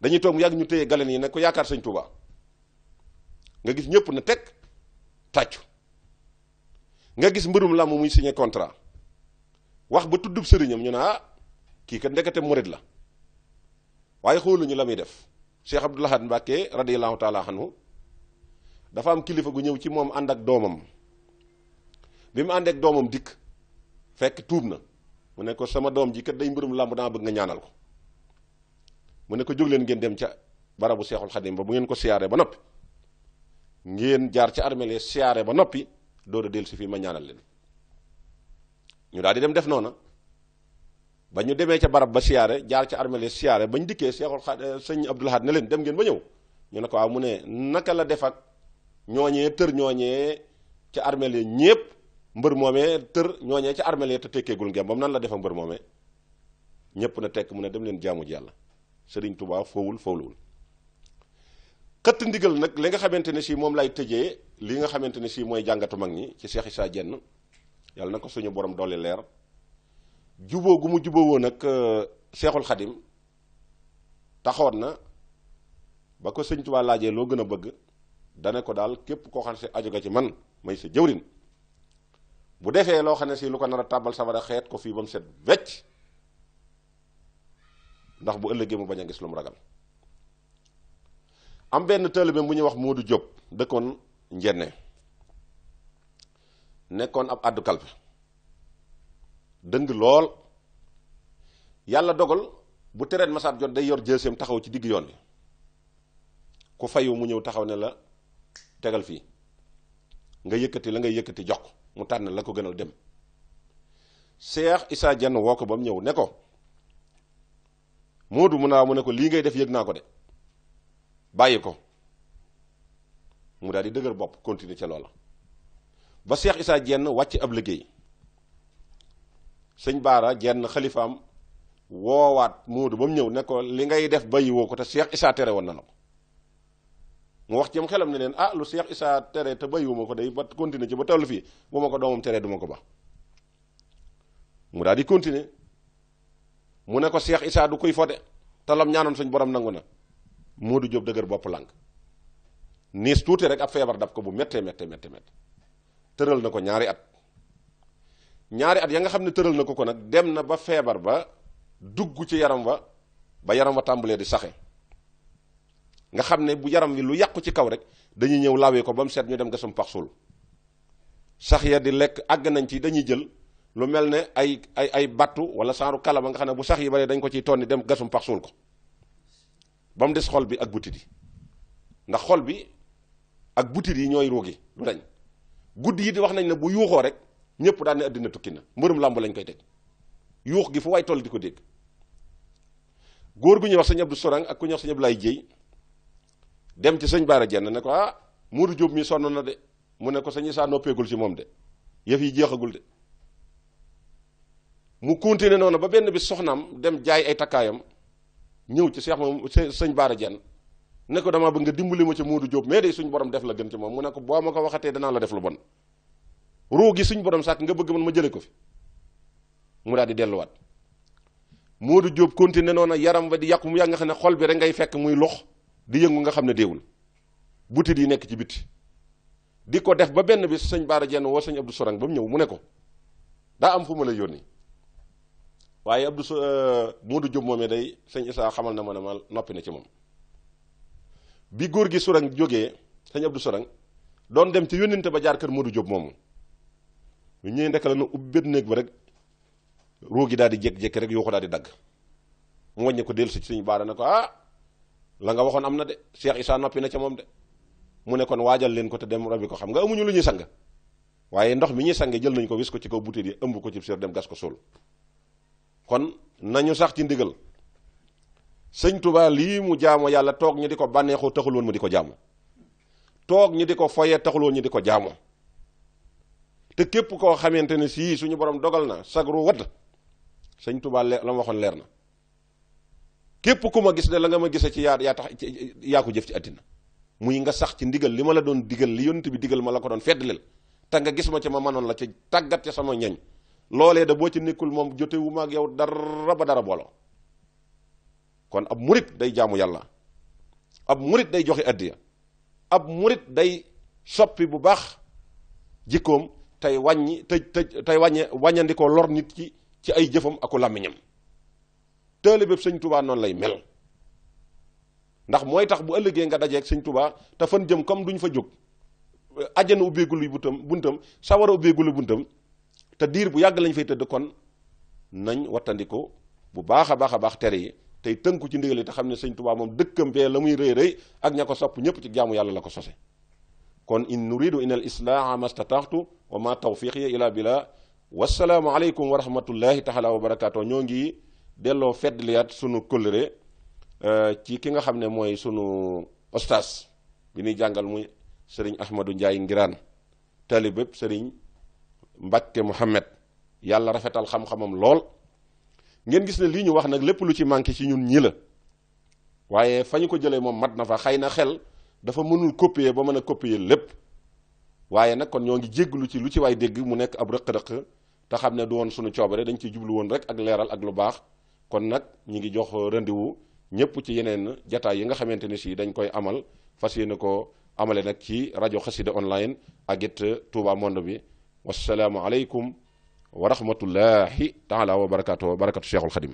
dañuy toog mu yàgg ñu téye galen yi ne ko yaakaar sëñ Touba nga gis ñëpp na teg tàccu nga gis mbërum làmb muy signé contrat wax ba tuddub sëriñam ñu ne kii kat ndekete murid la waaye xooluñu la muy def Cheikh Abdoul Ahad Mbacké radiyallahu taala anhu dafa am kilifa gu ñëw ci moom ànd ak doomam bi mu ànd ak doomam dikk fekk tuub na mu ne ko sama doom ji kat day mbërum làmb dama bëgg nga ñaanal ko mu ne ko jóg leen ngeen dem ca barabu Seexul Xadim ba bu ngeen ko siyaaree ba noppi ngeen jaar ca armeel siyaare ba noppi door a dellu si fii ma ñaanal leen ñu daal di dem def noona ba ñu demee ca barab ba siyaare jaar ca armeel siyaare bañ dikkee Seexul Xadim sëñ Abdoul Ahad ne leen dem ngeen ba ñëw ñu ne ko waaw mu ne naka la def ak ñooñee tër ñooñee ca armeel ñépp mbër moomee tër ñooñee ca armeel te tekkeegul ngeen bam nan la def ak mbër moomee ñépp na tekk mu ne dem leen jaamu ji yàlla Sëriñ Tuubaa foowul foowluwul xëtt ndigal nag li nga xamante ne si moom lay tëjee li nga xamante ne si mooy jàngatu mag ñi ci Cheikh Issa Diène yàlla na ko suñu borom dolli leer juboo gu mu juboo woon nag Seexul Xadim taxoon na ba ko Sëñ Tuubaa laajee loo gën a bëgg dane ko daal képp koo xam ne si aju nga ci man may sa jëwrin bu defee loo xam ne si lu ko nar a tàbbal safara xeet ko fii ba mu set wecc ndax bu ëllëgee mu bañ a gis lu mu ragal am benn taalibe bu ñuy wax Moodu Jóob dëkkoon njenne nekkoon ab àddu kalpe dëng lool yàlla dogal bu tereet masaat jot day yor jëseem taxaw ci digg yoon bi ku fayu mu ñëw taxaw ne la tegal fii nga yëkkati la ngay yëkkati jox ko mu tànn la ko gënal dem Cheikh Issa Diène woo ko ba mu ñëw ne ko Moodu mu ne ko lii ngay def yëg naa ko de bàyyi ko mu daal di dëgër bopp continuer ca loola ba Cheikh Issa Diène wàcc ab liggéey sëñ Baara Diène xalifaam woowaat Moodu ba mu ñëw ne ko li ngay def bàyyi woo ko te Cheikh Issa tere woon na la ko mu wax ci am xelam ne leen lu Cheikh Issa tere te bàyyiwuma ko day ba continuer ci ba tollu fii bu ma ko doomam tere duma ko ba mu daal di continuer mu ne ko Cheikh Issa du kuy fode te lam ñaanoon suñ borom nangu na Moodu Jóob dëgër bopp lànk niis tuuti rek ab feebar dab ko bu méttee tëral na ko ñaari at ya nga xam ne tëral na ko nag dem na ba feebar ba dugg ci yaram ba yaram wa tàmbalee di saxe nga xam ne bu yaram wi lu yàqu ci kaw rek dañuy ñëw lawee ko ba mu set ñu dem gasum pax suul sax ya di lekk àgg nañ ci dañuy jël lu mel ne ay battu wala saaru kala ba nga xam ne bu sax yi bare dañ ko ciy tonni dem gasum pax suul ko ba mu des xol bi ak butit yi ndax xol bi ak butit yi ñooy ruugi du dañ guddi yi di wax nañ ne bu yuuxoo rek ñëpp daan ne àddina tukki na mbërum làmb lañ koy teg yuux gi fu waay toll di ko dégg góor gu ñuy wax sëñ Abdou Sorang ak ku ñuy wax sëñ Abdoulaye Jéy dem ci sëñ Baara Jenn ne ko Moodu Jóob mi sonn na de mu ne ko sëñ Issa noppeegul ci moom de yëf yi jeexagul de mu continué noonu ba benn bi soxnaam dem jaay ay takkaayam ñëw ci seex moom sëñ Baara Jenn ne ko damaa bëgg nga dimbali ma ci Moodu Jóob mais day suñ borom def la gën ci moom mu ne ko boo ma ko waxatee danaa la def lu bon ruu gi suñ borom sàkk nga bëgg man ma jële ko fi mu daal di delluwaat Moodu Jóob continué noonu yaram ba di yàqu mu yàgg nga xam ne xol bi rek ngay fekk muy lox di yëngu nga xam ne déewul butit yi nekk ci biti di ko def ba benn bi sëñ Baara Jenn woo sëñ Abdou Sorang ba mu ñëw mu ne ko daa am fu ma la yónni waaye Moodu Jóob moomee day sëñ Issa xamal na ma ne ma noppi na ci moom bi góor gi Sorang jógee sëñ Abdou Sorang doon dem ci yónninte ba jaar kër Moodu Jóob moomu ñu ñëwee ndekk la na ubbi benn néeg ba rek ruu gi daal di jékki-jékki rek yoo ko daal di dagg mu wàññi ko dellu si sëñ Baara ne ko la nga waxoon am na de Cheikh Issa noppi na ca moom de mu ne kon waajal leen ko te dem robi ko xam nga amuñu lu ñuy sang waaye ndox mi ñuy sange jël nañ ko wis ko ci kaw butéel yi ëmb ko ci sér dem gas ko suul kon nañu sax ci ndigal sëñ Tuubaa lii mu jaamu yàlla toog ñu di ko bànneexoo taxul woon mu di ko jaamu toog ñu di ko foyee taxul woon ñu di ko jaamu te képp koo xamante ne sii suñu borom dogal na sagru wadd sëñ Tuubaa la ma waxoon leer na képp ku ma gis ne la nga ma gise ci yaa tax yaa ko jëf ci àddina muy nga sax ci ndigal li ma la doon digal li yonent bi digal ma la ko doon feddleel te nga gis ma ca ma manoon la ca tàggat ca sama ñeñ loolee da boo ci nekkul moom jotewu ma ak yow dara ba dara booloo kon ab murit day jaamu yàlla ab murit day joxe addiya ab murit day soppi bu baax jikkoom tey wàññi tey wàññandikoo lor nit ki ci ay jëfam aku làmmiñam taalibe sëñ Tuubaa noonu lay mel ndax mooy tax bu ëllëgee nga dajeeg sëñ Tuubaa te fan jëm comme duñ fa jóg àjjana ubbeegul buntam sawara ubbeegul buntam te diir bu yàgg lañ fay tëdd kon nañ wattandiku bu baax a baax tere yi tey tënku ci ndigal yi te xam ne sëñ Tuubaa moom dëkkam bee la muy rëy ak ña ko sopp ñëpp ci jaamu yàlla la ko sose kon in nuridu ila al islaaha mastataxtu wa ma tawfiqiya ila billah wasalaamu aleykum wa rahmatullahi taala wa barakaatu ñoo ngi delloo feddliyaat sunu kóllëre ci ki nga xam ne mooy sunu ostaas bi ñuy jàngal muy sëriñ Ahmadou Ndiaye Ngiraan taalibeb sëriñ Mbàkke Muhammad yàlla rafetal xam-xamam lool ngeen gis ne lii ñu wax nag lépp lu ci manqué ci ñun ñi la waaye fa ñu ko jëlee moom mat na fa xëy na xel dafa mënul copier ba mën a copier lépp waaye nag kon ñoo ngi jégglu ci lu ci waay dégg mu nekk ab rëq-rëq te xam ne du woon sunu coobare dañ ciy jublu woon rek ak leeral ak lu baax kon nag ñi ngi jox rendez-vous ñëpp ci yeneen jataay yi nga xamante ne si dañ koy amal fas yéene ko amale nag ci rajo Xassida online ak it Touba Monde bi wasalaamu aleykum wa rahmatullahi taala wa barakatuh Cheikhul Xadim